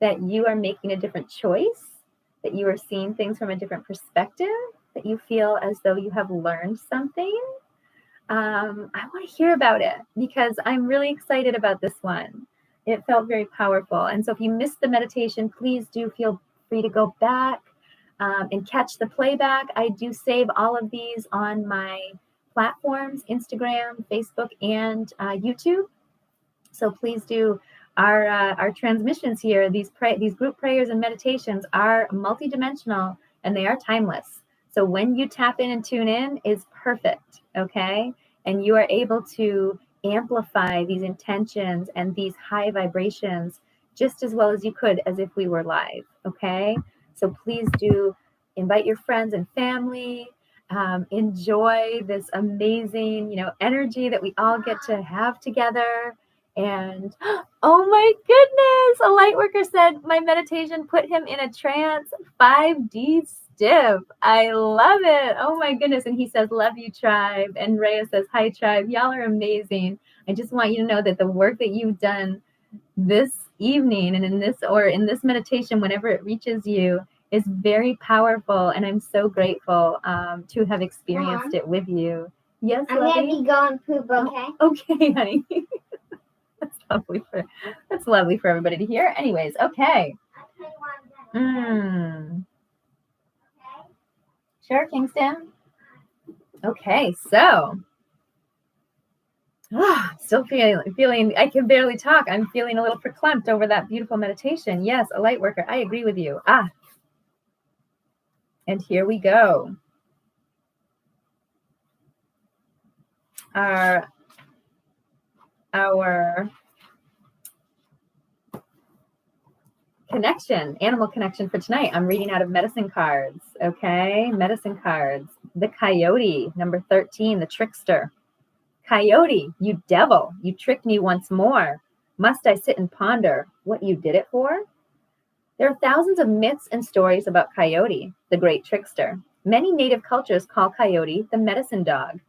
Speaker 1: that you are making a different choice, that you are seeing things from a different perspective, that you feel as though you have learned something, I want to hear about it because I'm really excited about this one. It felt very powerful. And so if you missed the meditation, please do feel free to go back and catch the playback. I do save all of these on my platforms, Instagram, Facebook, and YouTube. So please do. Our transmissions here, these group prayers and meditations are multidimensional and they are timeless. So when you tap in and tune in is perfect, okay? And you are able to amplify these intentions and these high vibrations just as well as you could as if we were live, okay? So please do invite your friends and family. Enjoy this amazing, energy that we all get to have together. And oh my goodness, a light worker said my meditation put him in a trance, 5D stiff. I love it. Oh my goodness. And he says, love you, tribe. And Rhea says, hi, tribe. Y'all are amazing. I just want you to know that the work that you've done this evening and in this meditation, whenever it reaches you, is very powerful. And I'm so grateful to have experienced it with you. Yes,
Speaker 2: I'm going to be going poop, okay?
Speaker 1: Okay, honey. That's lovely for everybody to hear. Anyways, okay. Sure, Kingston. Okay, so still feeling. I can barely talk. I'm feeling a little verklempt over that beautiful meditation. Yes, a light worker. I agree with you. And here we go. Our animal connection for tonight. I'm reading out of medicine cards. Okay, medicine cards. The coyote, number 13, the trickster. Coyote, you devil, you tricked me once more. Must I sit and ponder what you did it for? There are thousands of myths and stories about Coyote, the great trickster. Many native cultures call Coyote the medicine dog.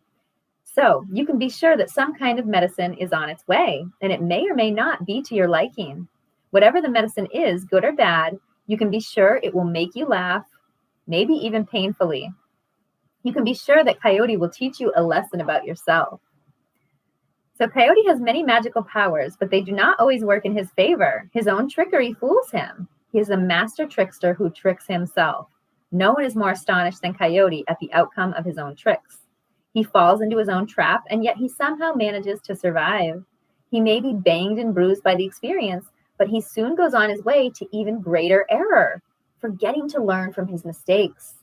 Speaker 1: So you can be sure that some kind of medicine is on its way, and it may or may not be to your liking. Whatever the medicine is, good or bad, you can be sure it will make you laugh, maybe even painfully. You can be sure that Coyote will teach you a lesson about yourself. So Coyote has many magical powers, but they do not always work in his favor. His own trickery fools him. He is a master trickster who tricks himself. No one is more astonished than Coyote at the outcome of his own tricks. He falls into his own trap, and yet he somehow manages to survive. He may be banged and bruised by the experience, but he soon goes on his way to even greater error, forgetting to learn from his mistakes.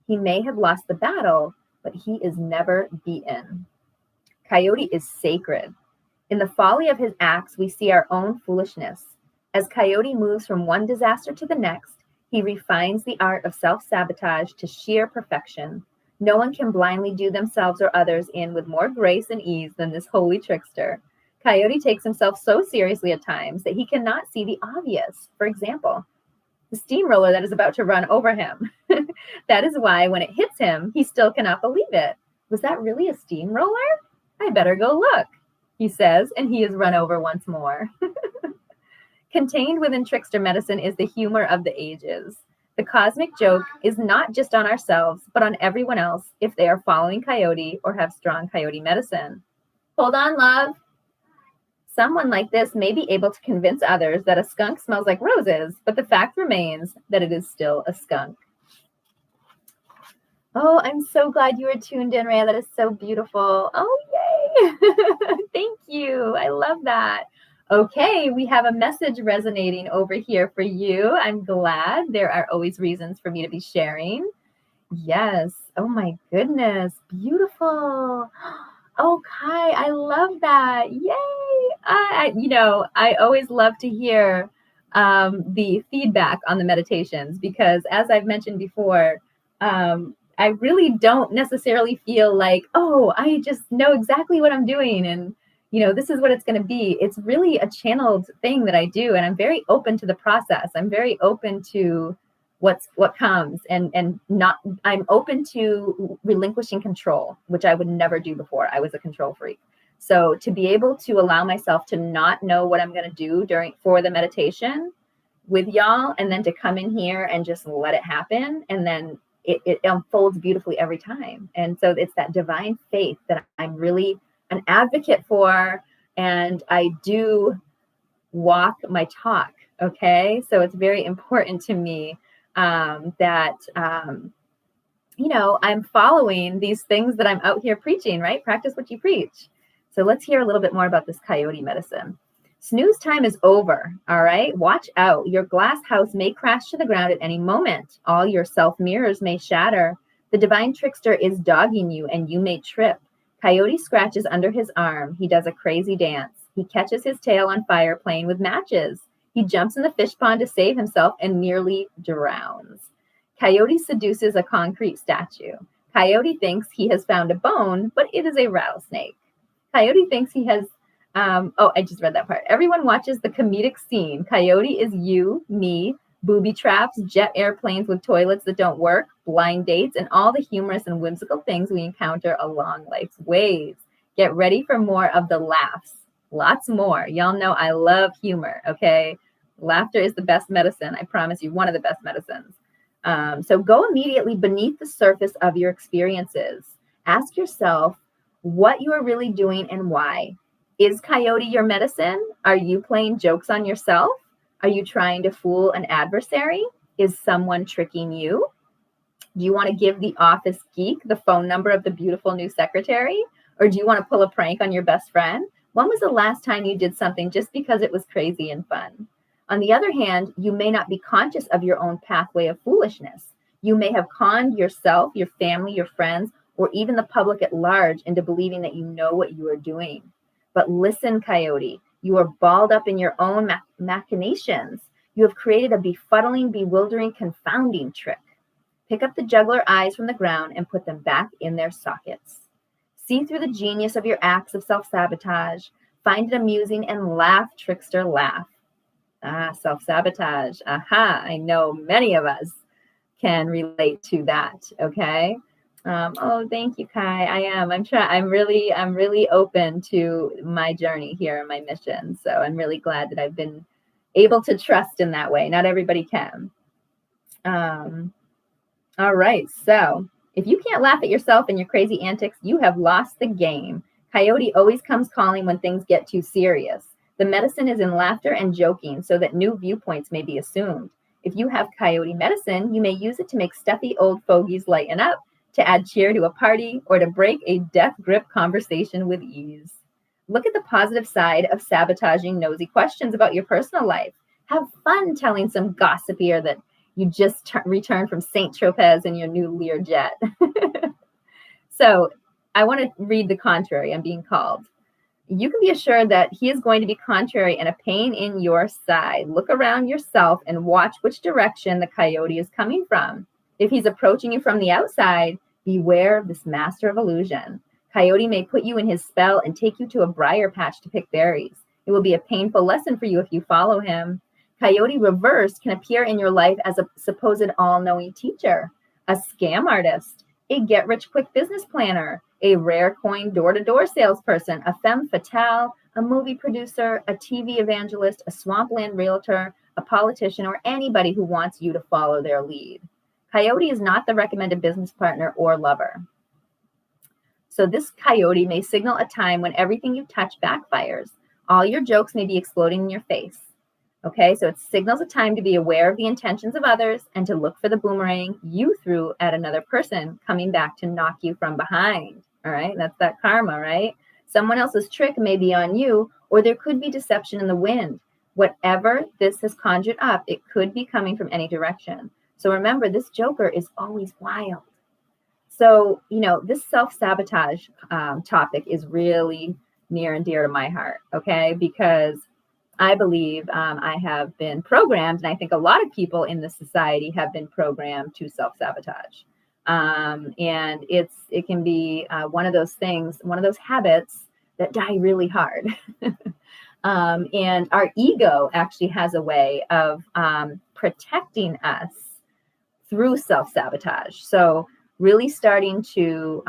Speaker 1: He may have lost the battle, but he is never beaten. Coyote is sacred. In the folly of his acts, we see our own foolishness. As Coyote moves from one disaster to the next, he refines the art of self-sabotage to sheer perfection. No one can blindly do themselves or others in with more grace and ease than this holy trickster. Coyote takes himself so seriously at times that he cannot see the obvious. For example, the steamroller that is about to run over him. That is why when it hits him, he still cannot believe it. Was that really a steamroller? I better go look, he says, and he is run over once more. Contained within trickster medicine is the humor of the ages. The cosmic joke is not just on ourselves, but on everyone else if they are following Coyote or have strong Coyote medicine. Hold on, love. Someone like this may be able to convince others that a skunk smells like roses, but the fact remains that it is still a skunk. Oh, I'm so glad you were tuned in, Rhea. That is so beautiful. Oh, yay. Thank you. I love that. Okay, we have a message resonating over here for you. I'm glad. There are always reasons for me to be sharing. Yes. Oh, my goodness. Beautiful. Oh, Kai, I love that. Yay. I always love to hear the feedback on the meditations because as I've mentioned before, I really don't necessarily feel like, oh, I just know exactly what I'm doing and, this is what it's going to be. It's really a channeled thing that I do. And I'm very open to the process. I'm very open to what comes and I'm open to relinquishing control, which I would never do before. I was a control freak. So to be able to allow myself to not know what I'm going to do for the meditation with y'all, and then to come in here and just let it happen. And then it unfolds beautifully every time. And so it's that divine faith that I'm really an advocate for. And I do walk my talk. Okay. So it's very important to me that I'm following these things that I'm out here preaching, right? Practice what you preach. So let's hear a little bit more about this Coyote medicine. Snooze time is over, all right? Watch out. Your glass house may crash to the ground at any moment. All your self-mirrors may shatter. The divine trickster is dogging you and you may trip. Coyote scratches under his arm. He does a crazy dance. He catches his tail on fire playing with matches. He jumps in the fish pond to save himself and nearly drowns. Coyote seduces a concrete statue. Coyote thinks he has found a bone, but it is a rattlesnake. Coyote thinks he has I just read that part. Everyone watches the comedic scene. Coyote is you, me, booby traps, jet airplanes with toilets that don't work, blind dates, and all the humorous and whimsical things we encounter along life's ways. Get ready for more of the laughs. Lots more. Y'all know I love humor, okay? Laughter is the best medicine. I promise you, one of the best medicines. So go immediately beneath the surface of your experiences. Ask yourself what you are really doing and why. Is Coyote your medicine? Are you playing jokes on yourself? Are you trying to fool an adversary? Is someone tricking you? Do you want to give the office geek the phone number of the beautiful new secretary? Or do you want to pull a prank on your best friend? When was the last time you did something just because it was crazy and fun? On the other hand, you may not be conscious of your own pathway of foolishness. You may have conned yourself, your family, your friends, or even the public at large into believing that you know what you are doing. But listen, Coyote, you are balled up in your own machinations. You have created a befuddling, bewildering, confounding trick. Pick up the juggler eyes from the ground and put them back in their sockets. See through the genius of your acts of self-sabotage. Find it amusing and laugh, trickster, laugh. Self-sabotage. Aha, I know many of us can relate to that, okay? Thank you, Kai. I am. I'm really open to my journey here and my mission. So I'm really glad that I've been able to trust in that way. Not everybody can. All right. So If you can't laugh at yourself and your crazy antics, you have lost the game. Coyote always comes calling when things get too serious. The medicine is in laughter and joking so that new viewpoints may be assumed. If you have coyote medicine, you may use it to make stuffy old fogies lighten up, to add cheer to a party, or to break a death grip conversation with ease. Look at the positive side of sabotaging nosy questions about your personal life. Have fun telling some gossipier that you just returned from St. Tropez in your new Learjet. So I want to read the contrary. I'm being called. You can be assured that he is going to be contrary and a pain in your side. Look around yourself and watch which direction the coyote is coming from. If he's approaching you from the outside, beware of this master of illusion. Coyote may put you in his spell and take you to a briar patch to pick berries. It will be a painful lesson for you if you follow him. Coyote reversed can appear in your life as a supposed all-knowing teacher, a scam artist, a get-rich-quick business planner, a rare coin door-to-door salesperson, a femme fatale, a movie producer, a TV evangelist, a swampland realtor, a politician, or anybody who wants you to follow their lead. Coyote is not the recommended business partner or lover. So this coyote may signal a time when everything you touch backfires. All your jokes may be exploding in your face. Okay, so it signals a time to be aware of the intentions of others and to look for the boomerang you threw at another person coming back to knock you from behind. All right, that's that karma, right? Someone else's trick may be on you, or there could be deception in the wind. Whatever this has conjured up, it could be coming from any direction. So remember, this joker is always wild. So, this self-sabotage topic is really near and dear to my heart, okay? Because I believe I have been programmed, and I think a lot of people in this society have been programmed to self-sabotage. And it can be one of those things, one of those habits that die really hard. And our ego actually has a way of protecting us through self-sabotage. So really starting to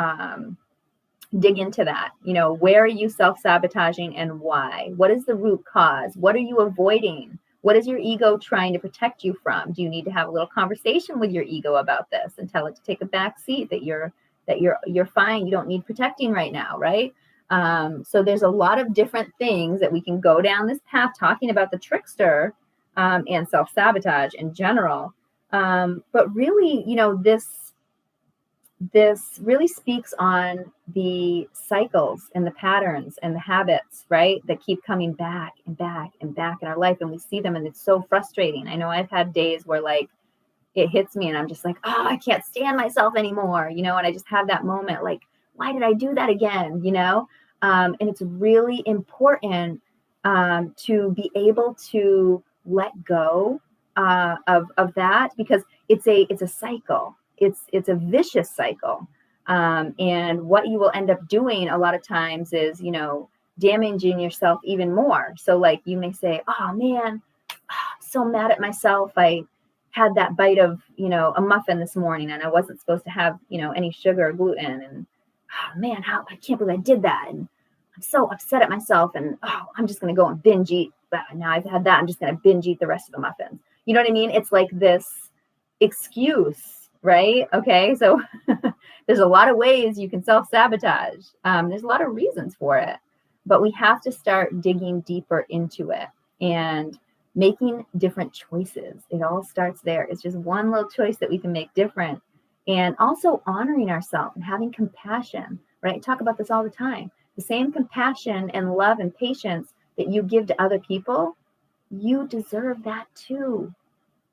Speaker 1: dig into that. Where are you self-sabotaging and why? What is the root cause? What are you avoiding? What is your ego trying to protect you from? Do you need to have a little conversation with your ego about this and tell it to take a back seat, that you're fine, you don't need protecting right now, right? So there's a lot of different things that we can go down this path talking about the trickster and self-sabotage in general. But really, this really speaks on the cycles and the patterns and the habits, right, that keep coming back and back and back in our life. And we see them and it's so frustrating. I know I've had days where it hits me and I'm just like, oh, I can't stand myself anymore, and I just have that moment like, why did I do that again? And it's really important to be able to let go of that, because it's a cycle. It's a vicious cycle. And what you will end up doing a lot of times is, damaging yourself even more. So you may say, oh man, I'm so mad at myself. I had that bite of, a muffin this morning and I wasn't supposed to have, any sugar or gluten. And oh man, I can't believe I did that. And I'm so upset at myself. And I'm just going to go and binge eat. But now I've had that, I'm just going to binge eat the rest of the muffins. You know what I mean? It's like this excuse. Right? Okay. So there's a lot of ways you can self-sabotage. There's a lot of reasons for it, but we have to start digging deeper into it and making different choices. It all starts there. It's just one little choice that we can make different, and also honoring ourselves and having compassion, right? I talk about this all the time. The same compassion and love and patience that you give to other people, you deserve that too.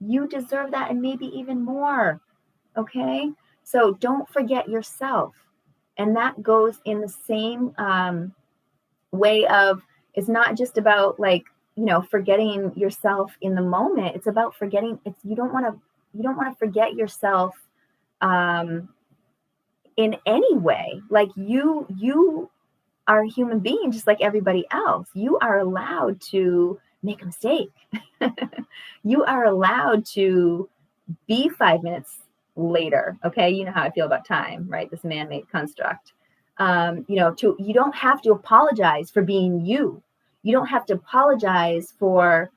Speaker 1: You deserve that, and maybe even more. Okay, so don't forget yourself. And that goes in the same way of, it's not just about forgetting yourself in the moment. It's about forgetting. You don't want to forget yourself in any way. Like you are a human being just like everybody else. You are allowed to make a mistake. You are allowed to be 5 minutes later. Okay. You know how I feel about time, right? This man-made construct. You don't have to apologize for being you. You don't have to apologize for,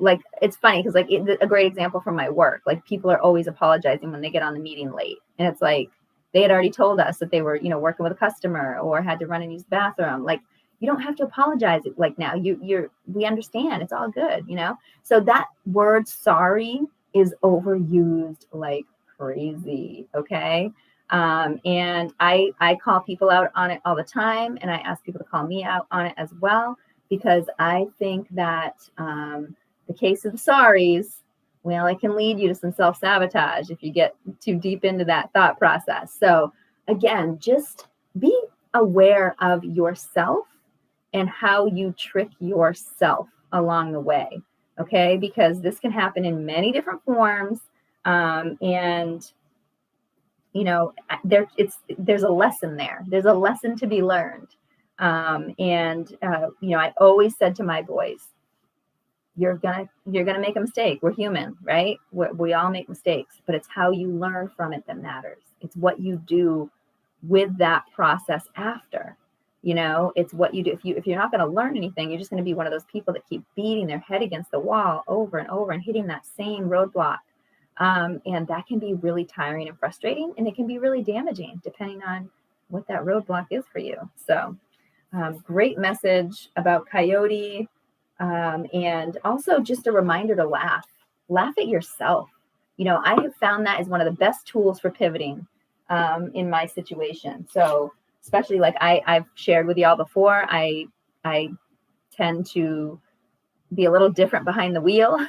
Speaker 1: like it's funny because like a great example from my work, like people are always apologizing when they get on the meeting late. And it's like, they had already told us that they were, working with a customer or had to run and use the bathroom. Like, you don't have to apologize. Like now we understand, it's all good, So that word sorry is overused like crazy. Okay. And I call people out on it all the time, and I ask people to call me out on it as well, because I think that the case of the sorries, well, it can lead you to some self-sabotage if you get too deep into that thought process. So again, just be aware of yourself and how you trick yourself along the way. Okay, because this can happen in many different forms. And there's a lesson there. There's a lesson to be learned. I always said to my boys, you're gonna make a mistake. We're human, right? We all make mistakes, but it's how you learn from it that matters. It's what you do with that process after. It's what you do. If you're not going to learn anything, you're just going to be one of those people that keep beating their head against the wall over and over and hitting that same roadblock. And that can be really tiring and frustrating, and it can be really damaging depending on what that roadblock is for you. So great message about Coyote. And also just a reminder to laugh at yourself. I have found that is one of the best tools for pivoting in my situation. So especially like I've shared with y'all before, I tend to be a little different behind the wheel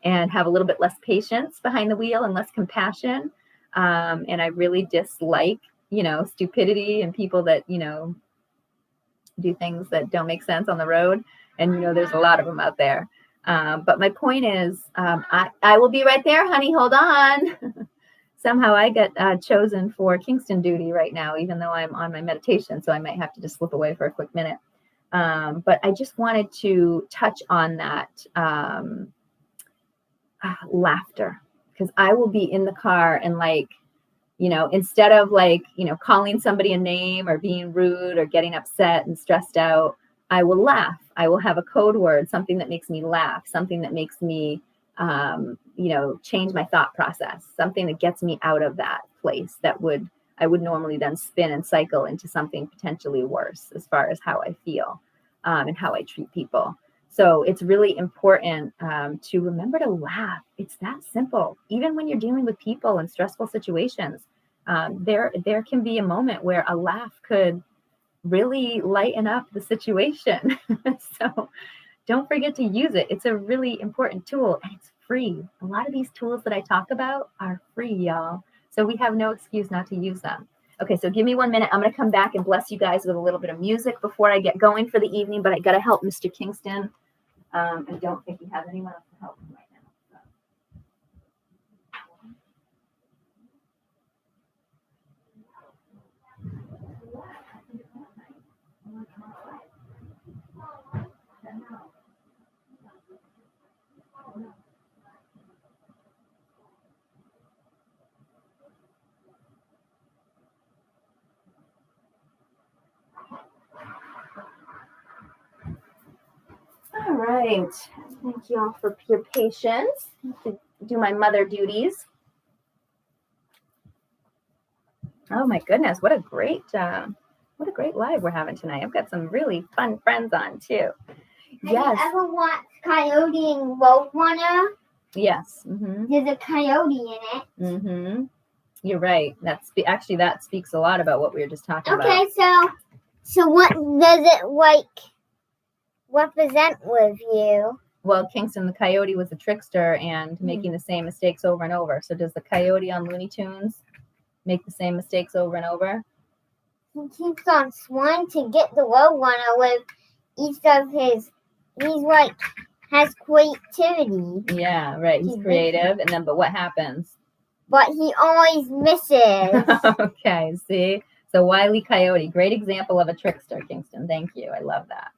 Speaker 1: and have a little bit less patience behind the wheel and less compassion. And I really dislike, stupidity and people that, do things that don't make sense on the road. And, there's a lot of them out there. But my point is, I will be right there, honey. Hold on. Somehow I get chosen for Kingston duty right now, even though I'm on my meditation. So I might have to just slip away for a quick minute. But I just wanted to touch on that laughter, because I will be in the car and like, instead of like, calling somebody a name or being rude or getting upset and stressed out, I will laugh. I will have a code word, something that makes me laugh, something that makes me, change my thought process, something that gets me out of that place that I would normally then spin and cycle into something potentially worse as far as how I feel and how I treat people. So it's really important to remember to laugh. It's that simple. Even when you're dealing with people in stressful situations, there can be a moment where a laugh could really lighten up the situation. So don't forget to use it. It's a really important tool, and it's free. A lot of these tools that I talk about are free, y'all. So we have no excuse not to use them. Okay, so give me 1 minute. I'm going to come back and bless you guys with a little bit of music before I get going for the evening, but I got to help Mr. Kingston. I don't think he has anyone else to help him right now. All right. Thank you all for your patience. To do my mother duties. Oh my goodness, what a great live we're having tonight. I've got some really fun friends on too.
Speaker 2: Have you ever watched Coyote and Roadrunner?
Speaker 1: Yes. Mm-hmm.
Speaker 2: There's a coyote in it.
Speaker 1: Mm-hmm. You're right. That speaks a lot about what we were just talking about.
Speaker 2: Okay, so what does it like represent with you?
Speaker 1: Well, Kingston the Coyote was a trickster and making the same mistakes over and over. So does the Coyote on Looney Tunes make the same mistakes over and over?
Speaker 2: He keeps on trying to get the Roadrunner with each of his. He's like has creativity.
Speaker 1: Yeah, right. He's creative, and then but what happens?
Speaker 2: But he always misses.
Speaker 1: Okay, see? So Wile E. Coyote, great example of a trickster, Kingston. Thank you. I love that.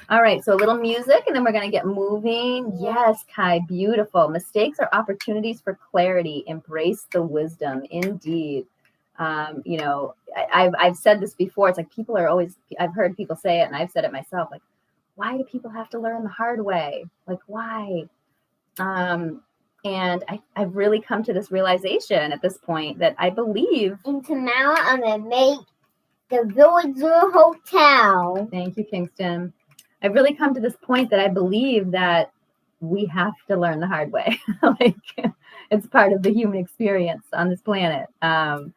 Speaker 1: All right, so a little music, and then we're going to get moving. Yes, Kai, beautiful. Mistakes are opportunities for clarity. Embrace the wisdom. Indeed. I've said this before. It's like people are always, I've heard people say it, and I've said it myself, like, why do people have to learn the hard way? Like, why? And I've really come to this realization at this point that I believe.
Speaker 2: And tomorrow I'm going to make the Villager Hotel.
Speaker 1: Thank you, Kingston. I've really come to this point that I believe that we have to learn the hard way. Like, it's part of the human experience on this planet. And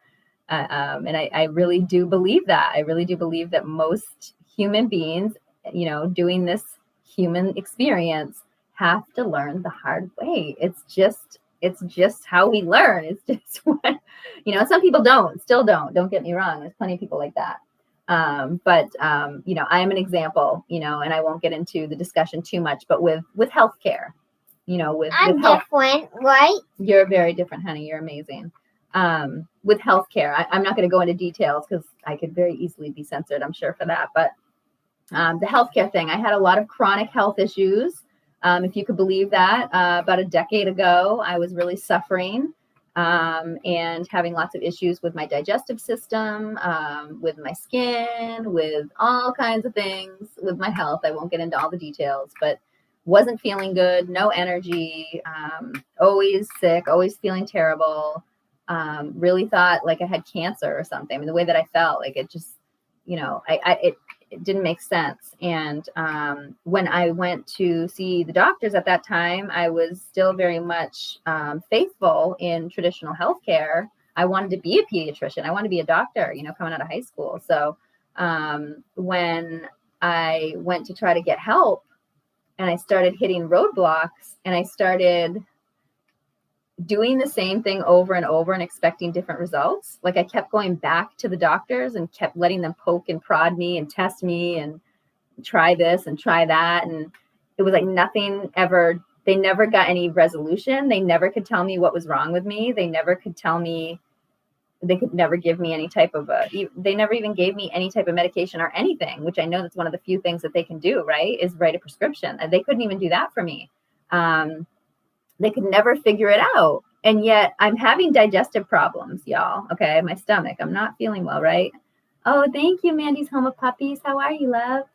Speaker 1: I really do believe that. I really do believe that most human beings, you know, doing this human experience have to learn the hard way. It's just how we learn. It's just what, you know, some people still don't get me wrong. There's plenty of people like that. But you know, I am an example, you know, and I won't get into the discussion too much, but with healthcare, you know,
Speaker 2: I'm different, right?
Speaker 1: You're very different, honey. You're amazing. With healthcare, I'm not going to go into details because I could very easily be censored, I'm sure, for that. But the healthcare thing, I had a lot of chronic health issues. If you could believe that, about a decade ago, I was really suffering and having lots of issues with my digestive system, with my skin, with all kinds of things with my health. I won't get into all the details, but wasn't feeling good, no energy, always sick, always feeling terrible. Really thought like I had cancer or something. I mean, the way that I felt, like it just, you know, it didn't make sense. And when I went to see the doctors at that time, I was still very much faithful in traditional healthcare. I wanted to be a pediatrician. I wanted to be a doctor, you know, coming out of high school. So when I went to try to get help and I started hitting roadblocks and I started doing the same thing over and over and expecting different results. Like I kept going back to the doctors and kept letting them poke and prod me and test me and try this and try that. And it was like nothing ever, they never got any resolution. They never could tell me what was wrong with me. They never could tell me, they could never give me any type of they never even gave me any type of medication or anything, which I know that's one of the few things that they can do, right? Is write a prescription. And they couldn't even do that for me. They could never figure it out. And yet I'm having digestive problems, y'all. Okay. My stomach, I'm not feeling well, right? Oh, thank you, Mandy's Home of Puppies. How are you, love?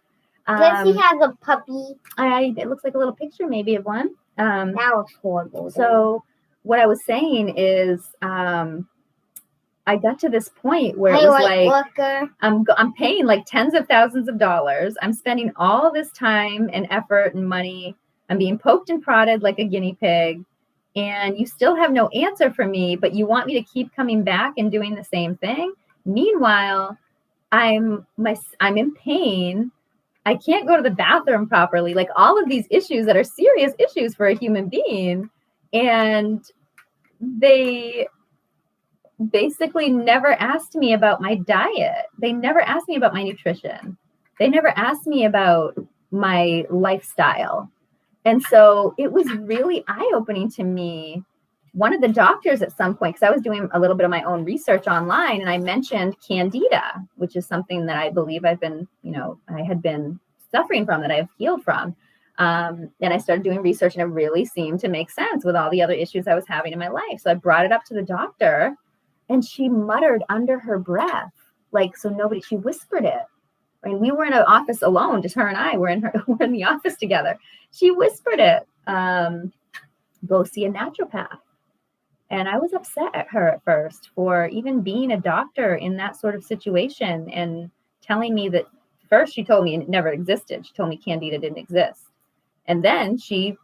Speaker 2: Does he have a puppy?
Speaker 1: It looks like a little picture maybe of one.
Speaker 2: That was horrible.
Speaker 1: So what I was saying is I got to this point where it was like I'm paying like tens of thousands of dollars. I'm spending all this time and effort and money. I'm being poked and prodded like a guinea pig, and you still have no answer for me, but you want me to keep coming back and doing the same thing. Meanwhile, I'm in pain. I can't go to the bathroom properly. Like all of these issues that are serious issues for a human being. And they basically never asked me about my diet. They never asked me about my nutrition. They never asked me about my lifestyle. And so it was really eye-opening to me. One of the doctors at some point, because I was doing a little bit of my own research online, and I mentioned candida, which is something that I believe I've been, you know, I had been suffering from, that I've healed from. And I started doing research, and it really seemed to make sense with all the other issues I was having in my life. So I brought it up to the doctor, and she muttered under her breath, like, so nobody, she whispered it. I mean, we were in an office alone, just her and I we're in the office together. She whispered it, go see a naturopath. And I was upset at her at first for even being a doctor in that sort of situation and telling me that first she told me it never existed. She told me candida didn't exist. And then she,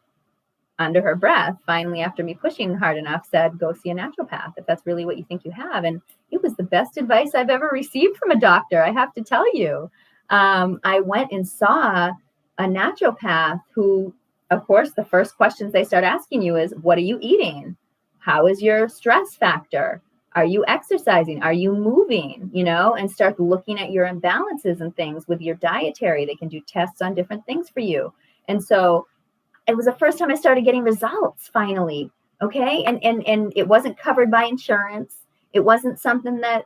Speaker 1: under her breath, finally, after me pushing hard enough, said, go see a naturopath if that's really what you think you have. And it was the best advice I've ever received from a doctor, I have to tell you. I went and saw a naturopath who, of course, the first questions they start asking you is, what are you eating? How is your stress factor? Are you exercising? Are you moving? You know, and start looking at your imbalances and things with your dietary. They can do tests on different things for you. And so it was the first time I started getting results finally. Okay. And it wasn't covered by insurance. It wasn't something that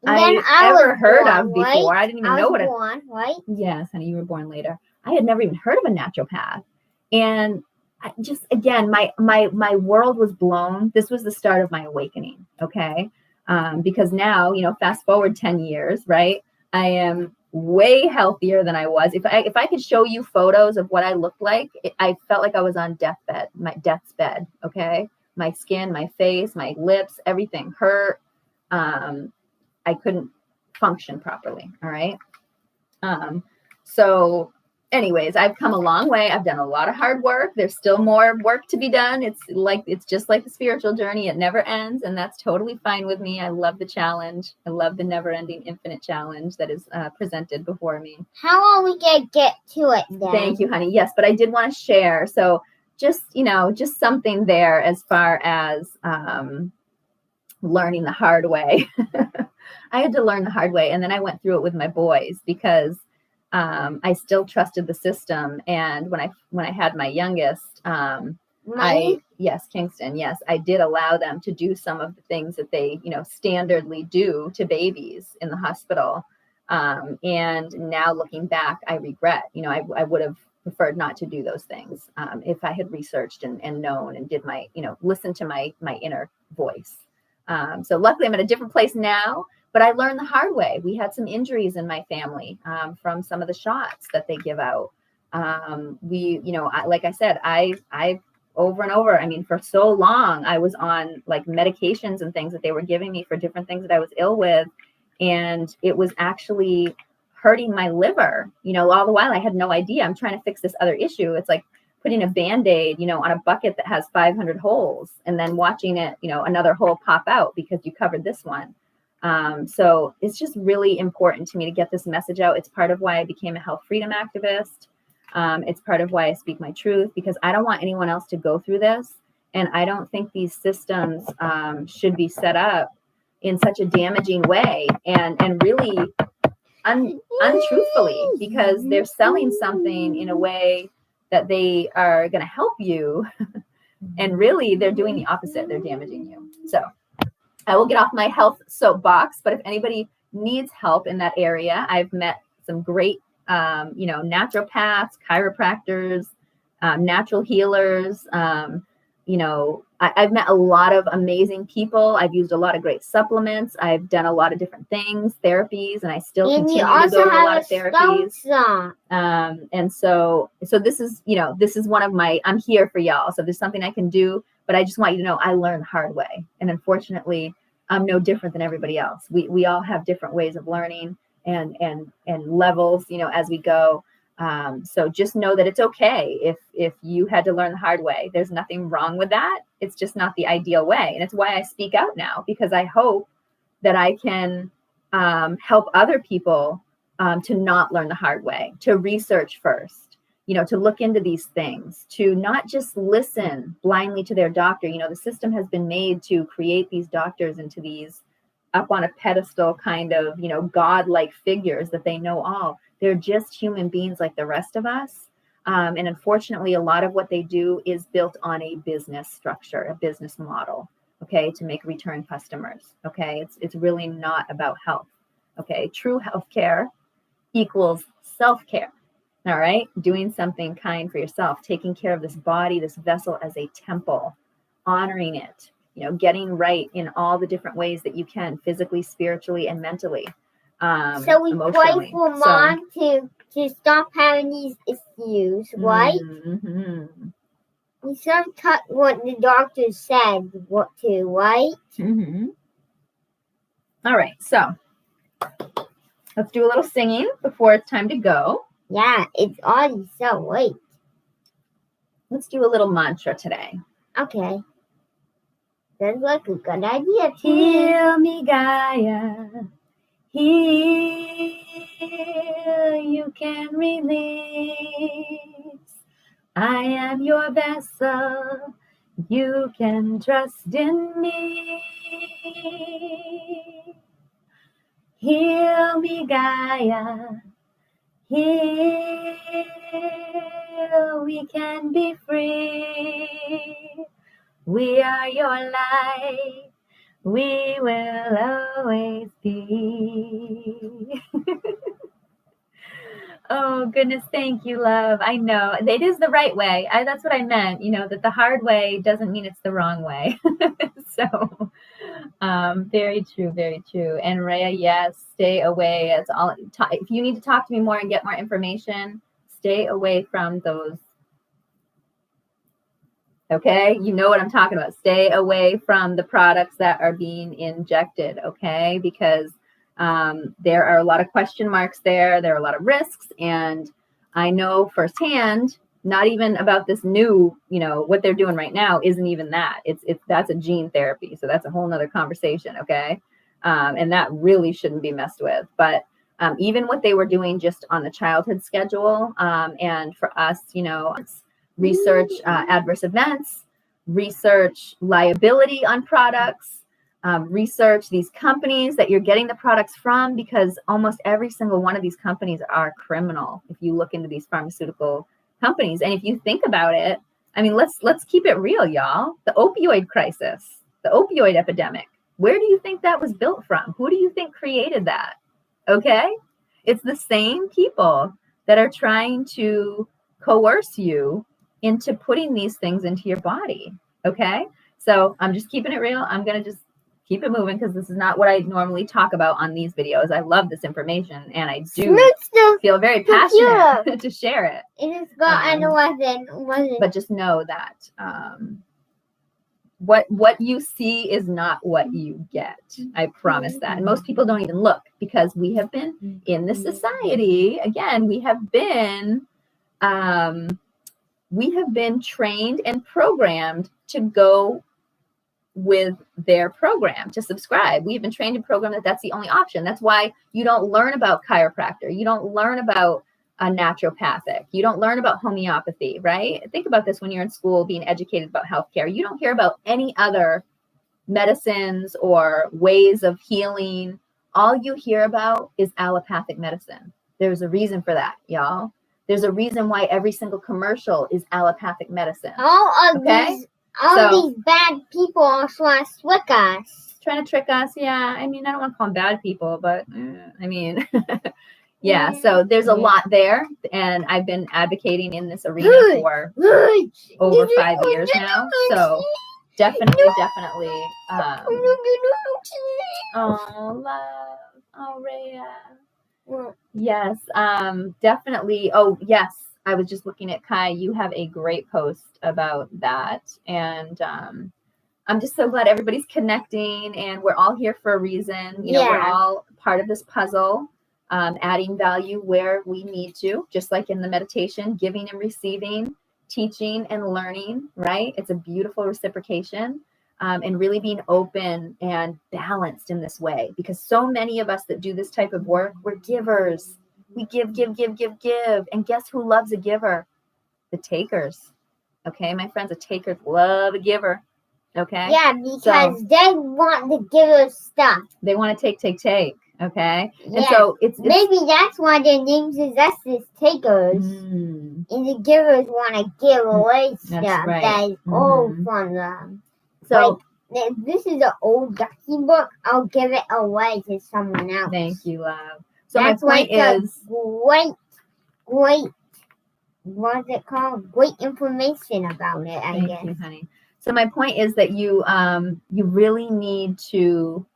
Speaker 1: I ever heard of before. I didn't even know what it
Speaker 2: right?
Speaker 1: Yes, honey, you were born later. I had never even heard of a naturopath. And I just, again, my world was blown. This was the start of my awakening. Okay. Because now, you know, fast forward 10 years, right? I am way healthier than I was. If I could show you photos of what I looked like, I felt like I was on my death's bed. Okay. My skin, my face, my lips, everything hurt. I couldn't function properly. All right. So anyways, I've come a long way. I've done a lot of hard work. There's still more work to be done. It's just like the spiritual journey. It never ends, and that's totally fine with me. I love the challenge. I love the never-ending infinite challenge that is presented before me.
Speaker 2: How are we going to get to it then?
Speaker 1: Thank you, honey. Yes, but I did want to share. So just something there as far as learning the hard way. I had to learn the hard way, and then I went through it with my boys because I still trusted the system. And when I had my youngest, Kingston, yes, I did allow them to do some of the things that they, standardly do to babies in the hospital. And now looking back, I regret, I would have preferred not to do those things if I had researched and known and did my, listen to my inner voice. So luckily I'm at a different place now. But I learned the hard way. We had some injuries in my family from some of the shots that they give out. Like I said, I over and over, for so long, I was on like medications and things that they were giving me for different things that I was ill with. And it was actually hurting my liver, all the while I had no idea. I'm trying to fix this other issue. It's like putting a Band-Aid, on a bucket that has 500 holes and then watching it, another hole pop out because you covered this one. So it's just really important to me to get this message out. It's part of why I became a health freedom activist. It's part of why I speak my truth, because I don't want anyone else to go through this. And I don't think these systems should be set up in such a damaging way and really untruthfully, because they're selling something in a way that they are going to help you. And really, they're doing the opposite. They're damaging you. So I will get off my health soapbox, but if anybody needs help in that area, I've met some great, naturopaths, chiropractors, natural healers. I've met a lot of amazing people. I've used a lot of great supplements. I've done a lot of different things, therapies, and I still continue to go to a lot of therapies. And so this is one of my, I'm here for y'all. So there's something I can do, but I just want you to know I learned the hard way. And unfortunately, I'm no different than everybody else. We all have different ways of learning and levels, as we go. So just know that it's okay if you had to learn the hard way. There's nothing wrong with that. It's just not the ideal way. And it's why I speak out now, because I hope that I can help other people to not learn the hard way, to research first, to look into these things, to not just listen blindly to their doctor. The system has been made to create these doctors into these up on a pedestal kind of, godlike figures that they know all. They're just human beings like the rest of us. And unfortunately, a lot of what they do is built on a business structure, a business model, okay, to make return customers. Okay, it's really not about health. Okay, true healthcare equals self-care. All right, doing something kind for yourself, taking care of this body, this vessel as a temple, honoring it, getting right in all the different ways that you can, physically, spiritually, and mentally.
Speaker 2: So we pray for Mom to stop having these issues, right?
Speaker 1: Mm-hmm.
Speaker 2: We sort of cut what the doctor said what to, right?
Speaker 1: Mm-hmm. All right, so let's do a little singing before it's time to go.
Speaker 2: Yeah, it's already so late.
Speaker 1: Let's do a little mantra today.
Speaker 2: Okay. Sounds like a good idea.
Speaker 1: Heal me, Gaia. Heal, you can release. I am your vessel. You can trust in me. Heal me, Gaia. Heal, we can be free. We are your light. We will always be. Oh, goodness. Thank you, love. I know. It is the right way. That's what I meant, that the hard way doesn't mean it's the wrong way. So Very true, very true. And Rhea, yes, stay away. It's all. If you need to talk to me more and get more information, stay away from those. Okay, you know what I'm talking about. Stay away from the products that are being injected. Okay, because there are a lot of question marks there. There are a lot of risks, and I know firsthand. Not even about this new, what they're doing right now isn't even that. It's that's a gene therapy, so that's a whole nother conversation. Okay, and that really shouldn't be messed with. But even what they were doing just on the childhood schedule, and for us, research adverse events, research liability on products, research these companies that you're getting the products from, because almost every single one of these companies are criminal if you look into these pharmaceutical companies. And if you think about it, I mean, let's keep it real, y'all. The opioid crisis, the opioid epidemic, where do you think that was built from? Who do you think created that? Okay, it's the same people that are trying to coerce you into putting these things into your body. Okay, so I'm just keeping it real. I'm gonna just keep it moving because this is not what I normally talk about on these videos. I love this information and I do feel very passionate to share it.
Speaker 2: It has got wasn't.
Speaker 1: But just know that what you see is not what you get. I promise that. And most people don't even look because we have been in this society. Again, we have been trained and programmed to go with their program, to subscribe. We've been trained and programmed that that's the only option. That's why you don't learn about chiropractor. You don't learn about naturopathic. You don't learn about homeopathy, right? Think about this when you're in school being educated about healthcare. You don't hear about any other medicines or ways of healing. All you hear about is allopathic medicine. There's a reason for that, y'all. There's a reason why every single commercial is allopathic medicine.
Speaker 2: All of these bad people are trying to trick us.
Speaker 1: Trying to trick us, yeah. I mean, I don't want to call them bad people, but I mean, yeah. So there's a lot there, and I've been advocating in this arena for over 5 years now. So definitely. Oh, love. Oh, Rhea. Yes, definitely. Oh, yes. I was just looking at Kai. You have a great post about that. And I'm just so glad everybody's connecting and we're all here for a reason. We're all part of this puzzle, adding value where we need to, just like in the meditation, giving and receiving, teaching and learning, right? It's a beautiful reciprocation. And really being open and balanced in this way, because so many of us that do this type of work, we're givers. We give. And guess who loves a giver? The takers. Okay, my friends, the takers love a giver. Okay?
Speaker 2: Yeah, because they want the giver stuff.
Speaker 1: They want to take. Okay?
Speaker 2: Yeah.
Speaker 1: And so it's
Speaker 2: maybe that's why their names is us as takers. And the givers want to give away stuff that is all from them. So if this is an old Ducky book, I'll give it away to someone else.
Speaker 1: Thank you, love. So
Speaker 2: that's
Speaker 1: my point is
Speaker 2: great. What's it called? Great information about it, I guess.
Speaker 1: Thank you, honey. So my point is that you really need to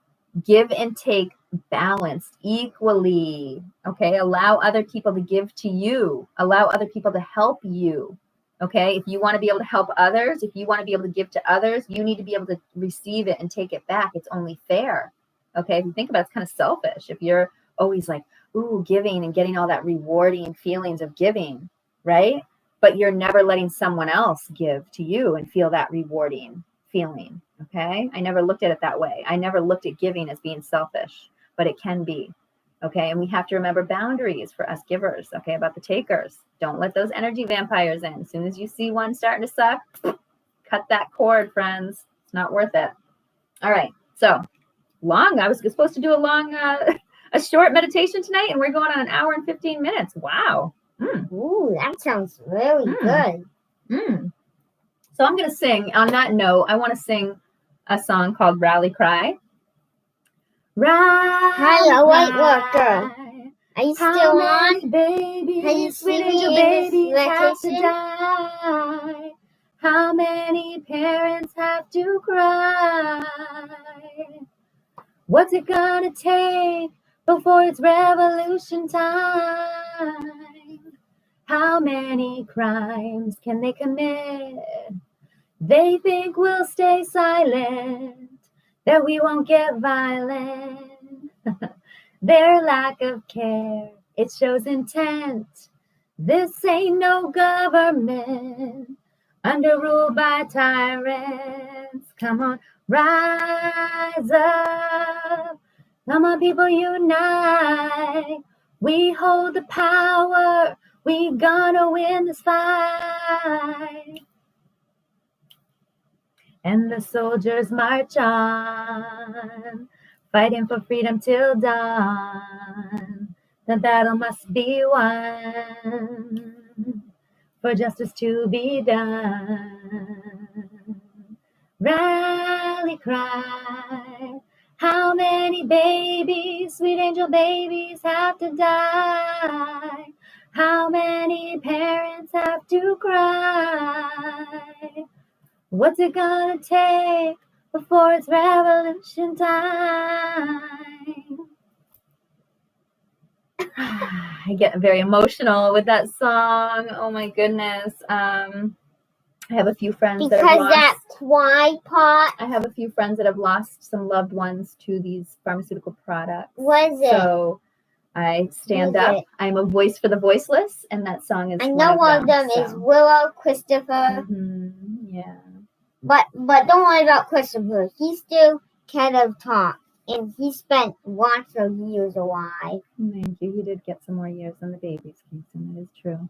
Speaker 1: give and take balanced equally. Okay, allow other people to give to you. Allow other people to help you. Okay, if you want to be able to help others, if you want to be able to give to others, you need to be able to receive it and take it back. It's only fair. Okay, if you think about it, it's kind of selfish. If you're always like, ooh, giving and getting all that rewarding feelings of giving, right? But you're never letting someone else give to you and feel that rewarding feeling. Okay, I never looked at it that way. I never looked at giving as being selfish, but it can be. Okay, and we have to remember boundaries for us givers, okay, about the takers. Don't let those energy vampires in. As soon as you see one starting to suck, cut that cord, friends. It's not worth it. All right, so I was supposed to do a short meditation tonight, and we're going on 1 hour and 15 minutes. Wow.
Speaker 2: Ooh, that sounds really good.
Speaker 1: So I'm going to sing. On that note, I want to sing a song called Rally Cry.
Speaker 2: Hi, White Walker. Are you still on?
Speaker 1: Babies,
Speaker 2: Are you
Speaker 1: sweet
Speaker 2: sleeping
Speaker 1: angel
Speaker 2: in this
Speaker 1: babies have to
Speaker 2: meditation?
Speaker 1: die. How many parents have to cry? What's it gonna take before it's revolution time? How many crimes can they commit? They think we'll stay silent, that we won't get violent. Their lack of care, it shows intent. This ain't no government underruled by tyrants. Come on, rise up. Come on, people, unite. We hold the power. We gonna win this fight. And the soldiers march on, fighting for freedom till dawn. The battle must be won, for justice to be done. Rally cry. How many babies, sweet angel babies, have to die? How many parents have to cry? What's it gonna take before it's revolution time? I get very emotional with that song. Oh my goodness. I have a few friends that have lost.
Speaker 2: Because that pot.
Speaker 1: I have a few friends that have lost some loved ones to these pharmaceutical products.
Speaker 2: Was it?
Speaker 1: So I stand up. I'm a voice for the voiceless, and that song is.
Speaker 2: I know one of them is Willow Christopher.
Speaker 1: Yeah.
Speaker 2: But don't worry about Christopher. He still kind of talks, and he spent lots of years alive.
Speaker 1: Thank you. He did get some more years than the babies, Kingston. That is true.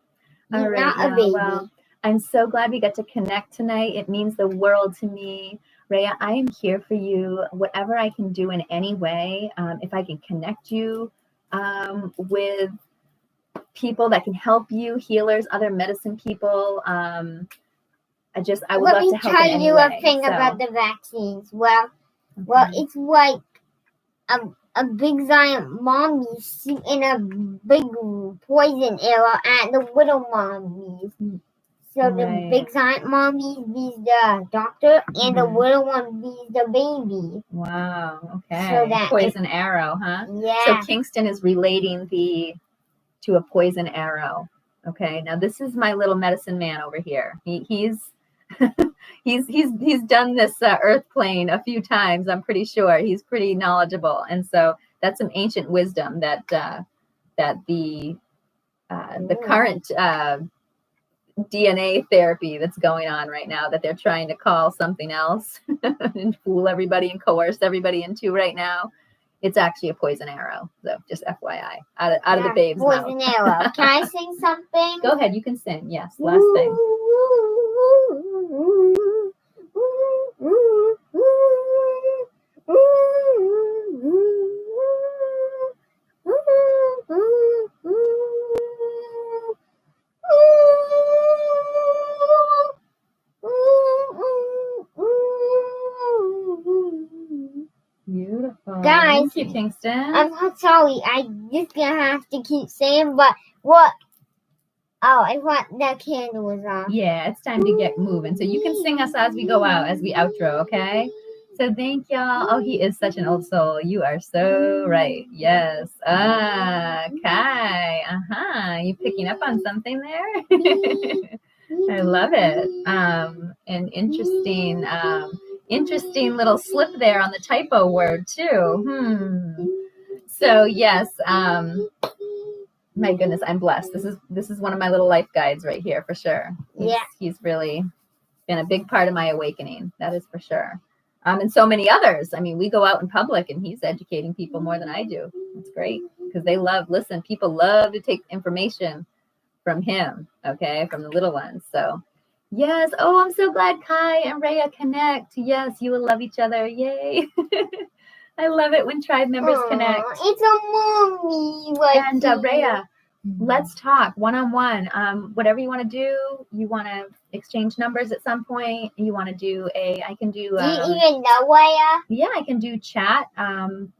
Speaker 2: He's not a baby.
Speaker 1: Well, I'm so glad we got to connect tonight. It means the world to me. Rhea, I am here for you. Whatever I can do in any way, if I can connect you with people that can help you, healers, other medicine people. I would love to help in any way.
Speaker 2: Let me tell you a thing about the vaccines. Well, it's like a big giant mommy in a big poison arrow and the little mommies. So the big giant mommy bees the doctor, and the little one bees the baby.
Speaker 1: Wow. Okay. So that poison arrow, huh?
Speaker 2: Yeah.
Speaker 1: So Kingston is relating to a poison arrow. Okay. Now this is my little medicine man over here. He's done this earth plane a few times. I'm pretty sure he's pretty knowledgeable, and so that's some ancient wisdom that the current DNA therapy that's going on right now that they're trying to call something else and fool everybody and coerce everybody into right now. It's actually a poison arrow. So just FYI, out of the babe's mouth.
Speaker 2: Poison arrow. Can I sing something?
Speaker 1: Go ahead. You can sing. Yes. Last thing. Beautiful.
Speaker 2: Guys,
Speaker 1: thank you, Kingston.
Speaker 2: I'm sorry. I'm just gonna have to keep saying, but what? Oh, I thought that candle was off.
Speaker 1: Yeah, it's time to get moving. So you can sing us as we go out, as we outro, okay? So thank y'all. Oh, he is such an old soul. You are so right. Yes. Kai. You picking up on something there? I love it. An interesting little slip there on the typo word too. So yes, my goodness, I'm blessed. This is one of my little life guides right here for sure. He's really been a big part of my awakening. That is for sure. And so many others. I mean, we go out in public and he's educating people more than I do. That's great because people love to take information from him, okay, from the little ones. So yes. Oh, I'm so glad Kai and Rhea connect. Yes, you will love each other. Yay. I love it when tribe members connect.
Speaker 2: It's a mommy.
Speaker 1: And Rhea, let's talk one-on-one. Whatever you want to do, you want to exchange numbers at some point. You want to do I can do.
Speaker 2: Do you even know Rhea?
Speaker 1: Yeah, I can do chat,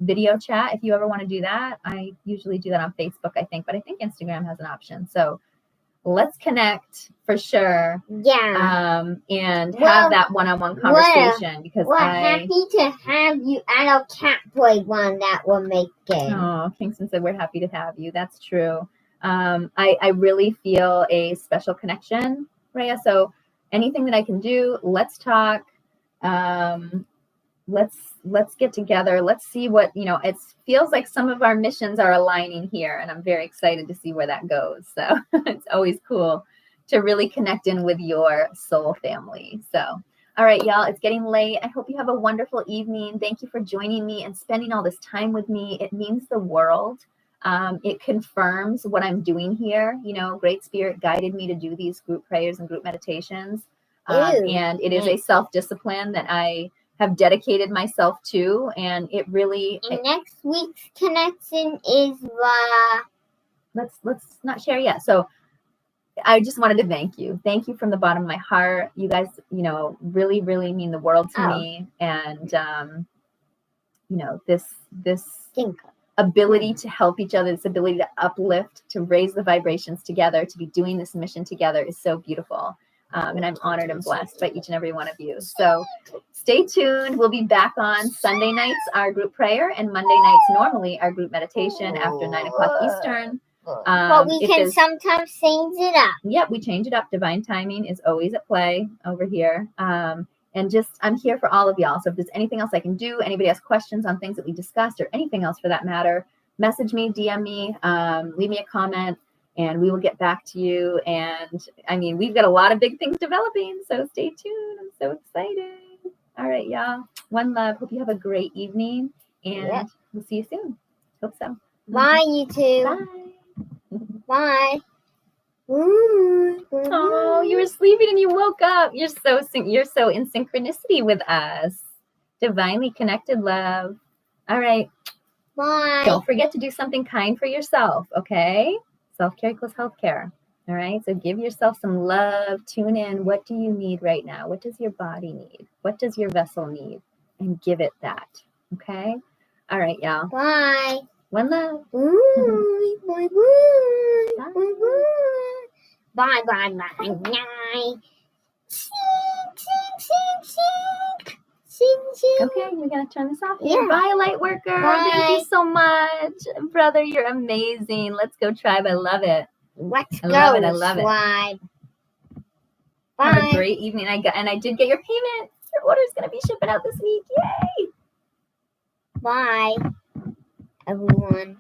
Speaker 1: video chat. If you ever want to do that, I usually do that on Facebook, I think, but I think Instagram has an option. So let's connect for sure.
Speaker 2: Yeah.
Speaker 1: And have that one-on-one conversation because
Speaker 2: we're happy to have you at our cat playground that we're making.
Speaker 1: Oh, Kingston said we're happy to have you. That's true. I really feel a special connection, Rhea. So anything that I can do, let's talk. Let's get together. Let's see what, it feels like some of our missions are aligning here, and I'm very excited to see where that goes. So it's always cool to really connect in with your soul family. So, all right, y'all, it's getting late. I hope you have a wonderful evening. Thank you for joining me and spending all this time with me. It means the world. It confirms what I'm doing here. Great Spirit guided me to do these group prayers and group meditations. And it is a self-discipline that I have dedicated myself to, and it really.
Speaker 2: And next week's connection is
Speaker 1: let's not share yet. So I just wanted to thank you. Thank you from the bottom of my heart. You guys, really, really mean the world to me, and this ability to help each other, this ability to uplift, to raise the vibrations together, to be doing this mission together is so beautiful. And I'm honored and blessed by each and every one of you. So stay tuned. We'll be back on Sunday nights, our group prayer, and Monday nights, normally our group meditation after 9:00 Eastern.
Speaker 2: But we can sometimes change it up.
Speaker 1: Yep, we change it up. Divine timing is always at play over here. And I'm here for all of y'all. So if there's anything else I can do, anybody has questions on things that we discussed or anything else for that matter, message me, DM me, leave me a comment. And we will get back to you. And we've got a lot of big things developing. So stay tuned. I'm so excited. All right, y'all. One love. Hope you have a great evening. And we'll see you soon. Hope so.
Speaker 2: Bye, you two.
Speaker 1: Bye.
Speaker 2: Bye.
Speaker 1: Oh, you were sleeping and you woke up. You're so in synchronicity with us. Divinely connected love. All right.
Speaker 2: Bye.
Speaker 1: Don't forget to do something kind for yourself, okay? Self-care equals healthcare. All right. So give yourself some love. Tune in. What do you need right now? What does your body need? What does your vessel need? And give it that. Okay. All right, y'all.
Speaker 2: Bye.
Speaker 1: One love.
Speaker 2: Bye. Bye. Bye. Bye.
Speaker 1: Okay, we're gonna turn this off here. Bye, light worker.
Speaker 2: Bye.
Speaker 1: Thank you so much, brother. You're amazing. Let's go, tribe. I love it.
Speaker 2: Let's go.
Speaker 1: I love it.
Speaker 2: Bye.
Speaker 1: Have a great evening. I did get your payment. Your order's gonna be shipping out this week. Yay!
Speaker 2: Bye, everyone.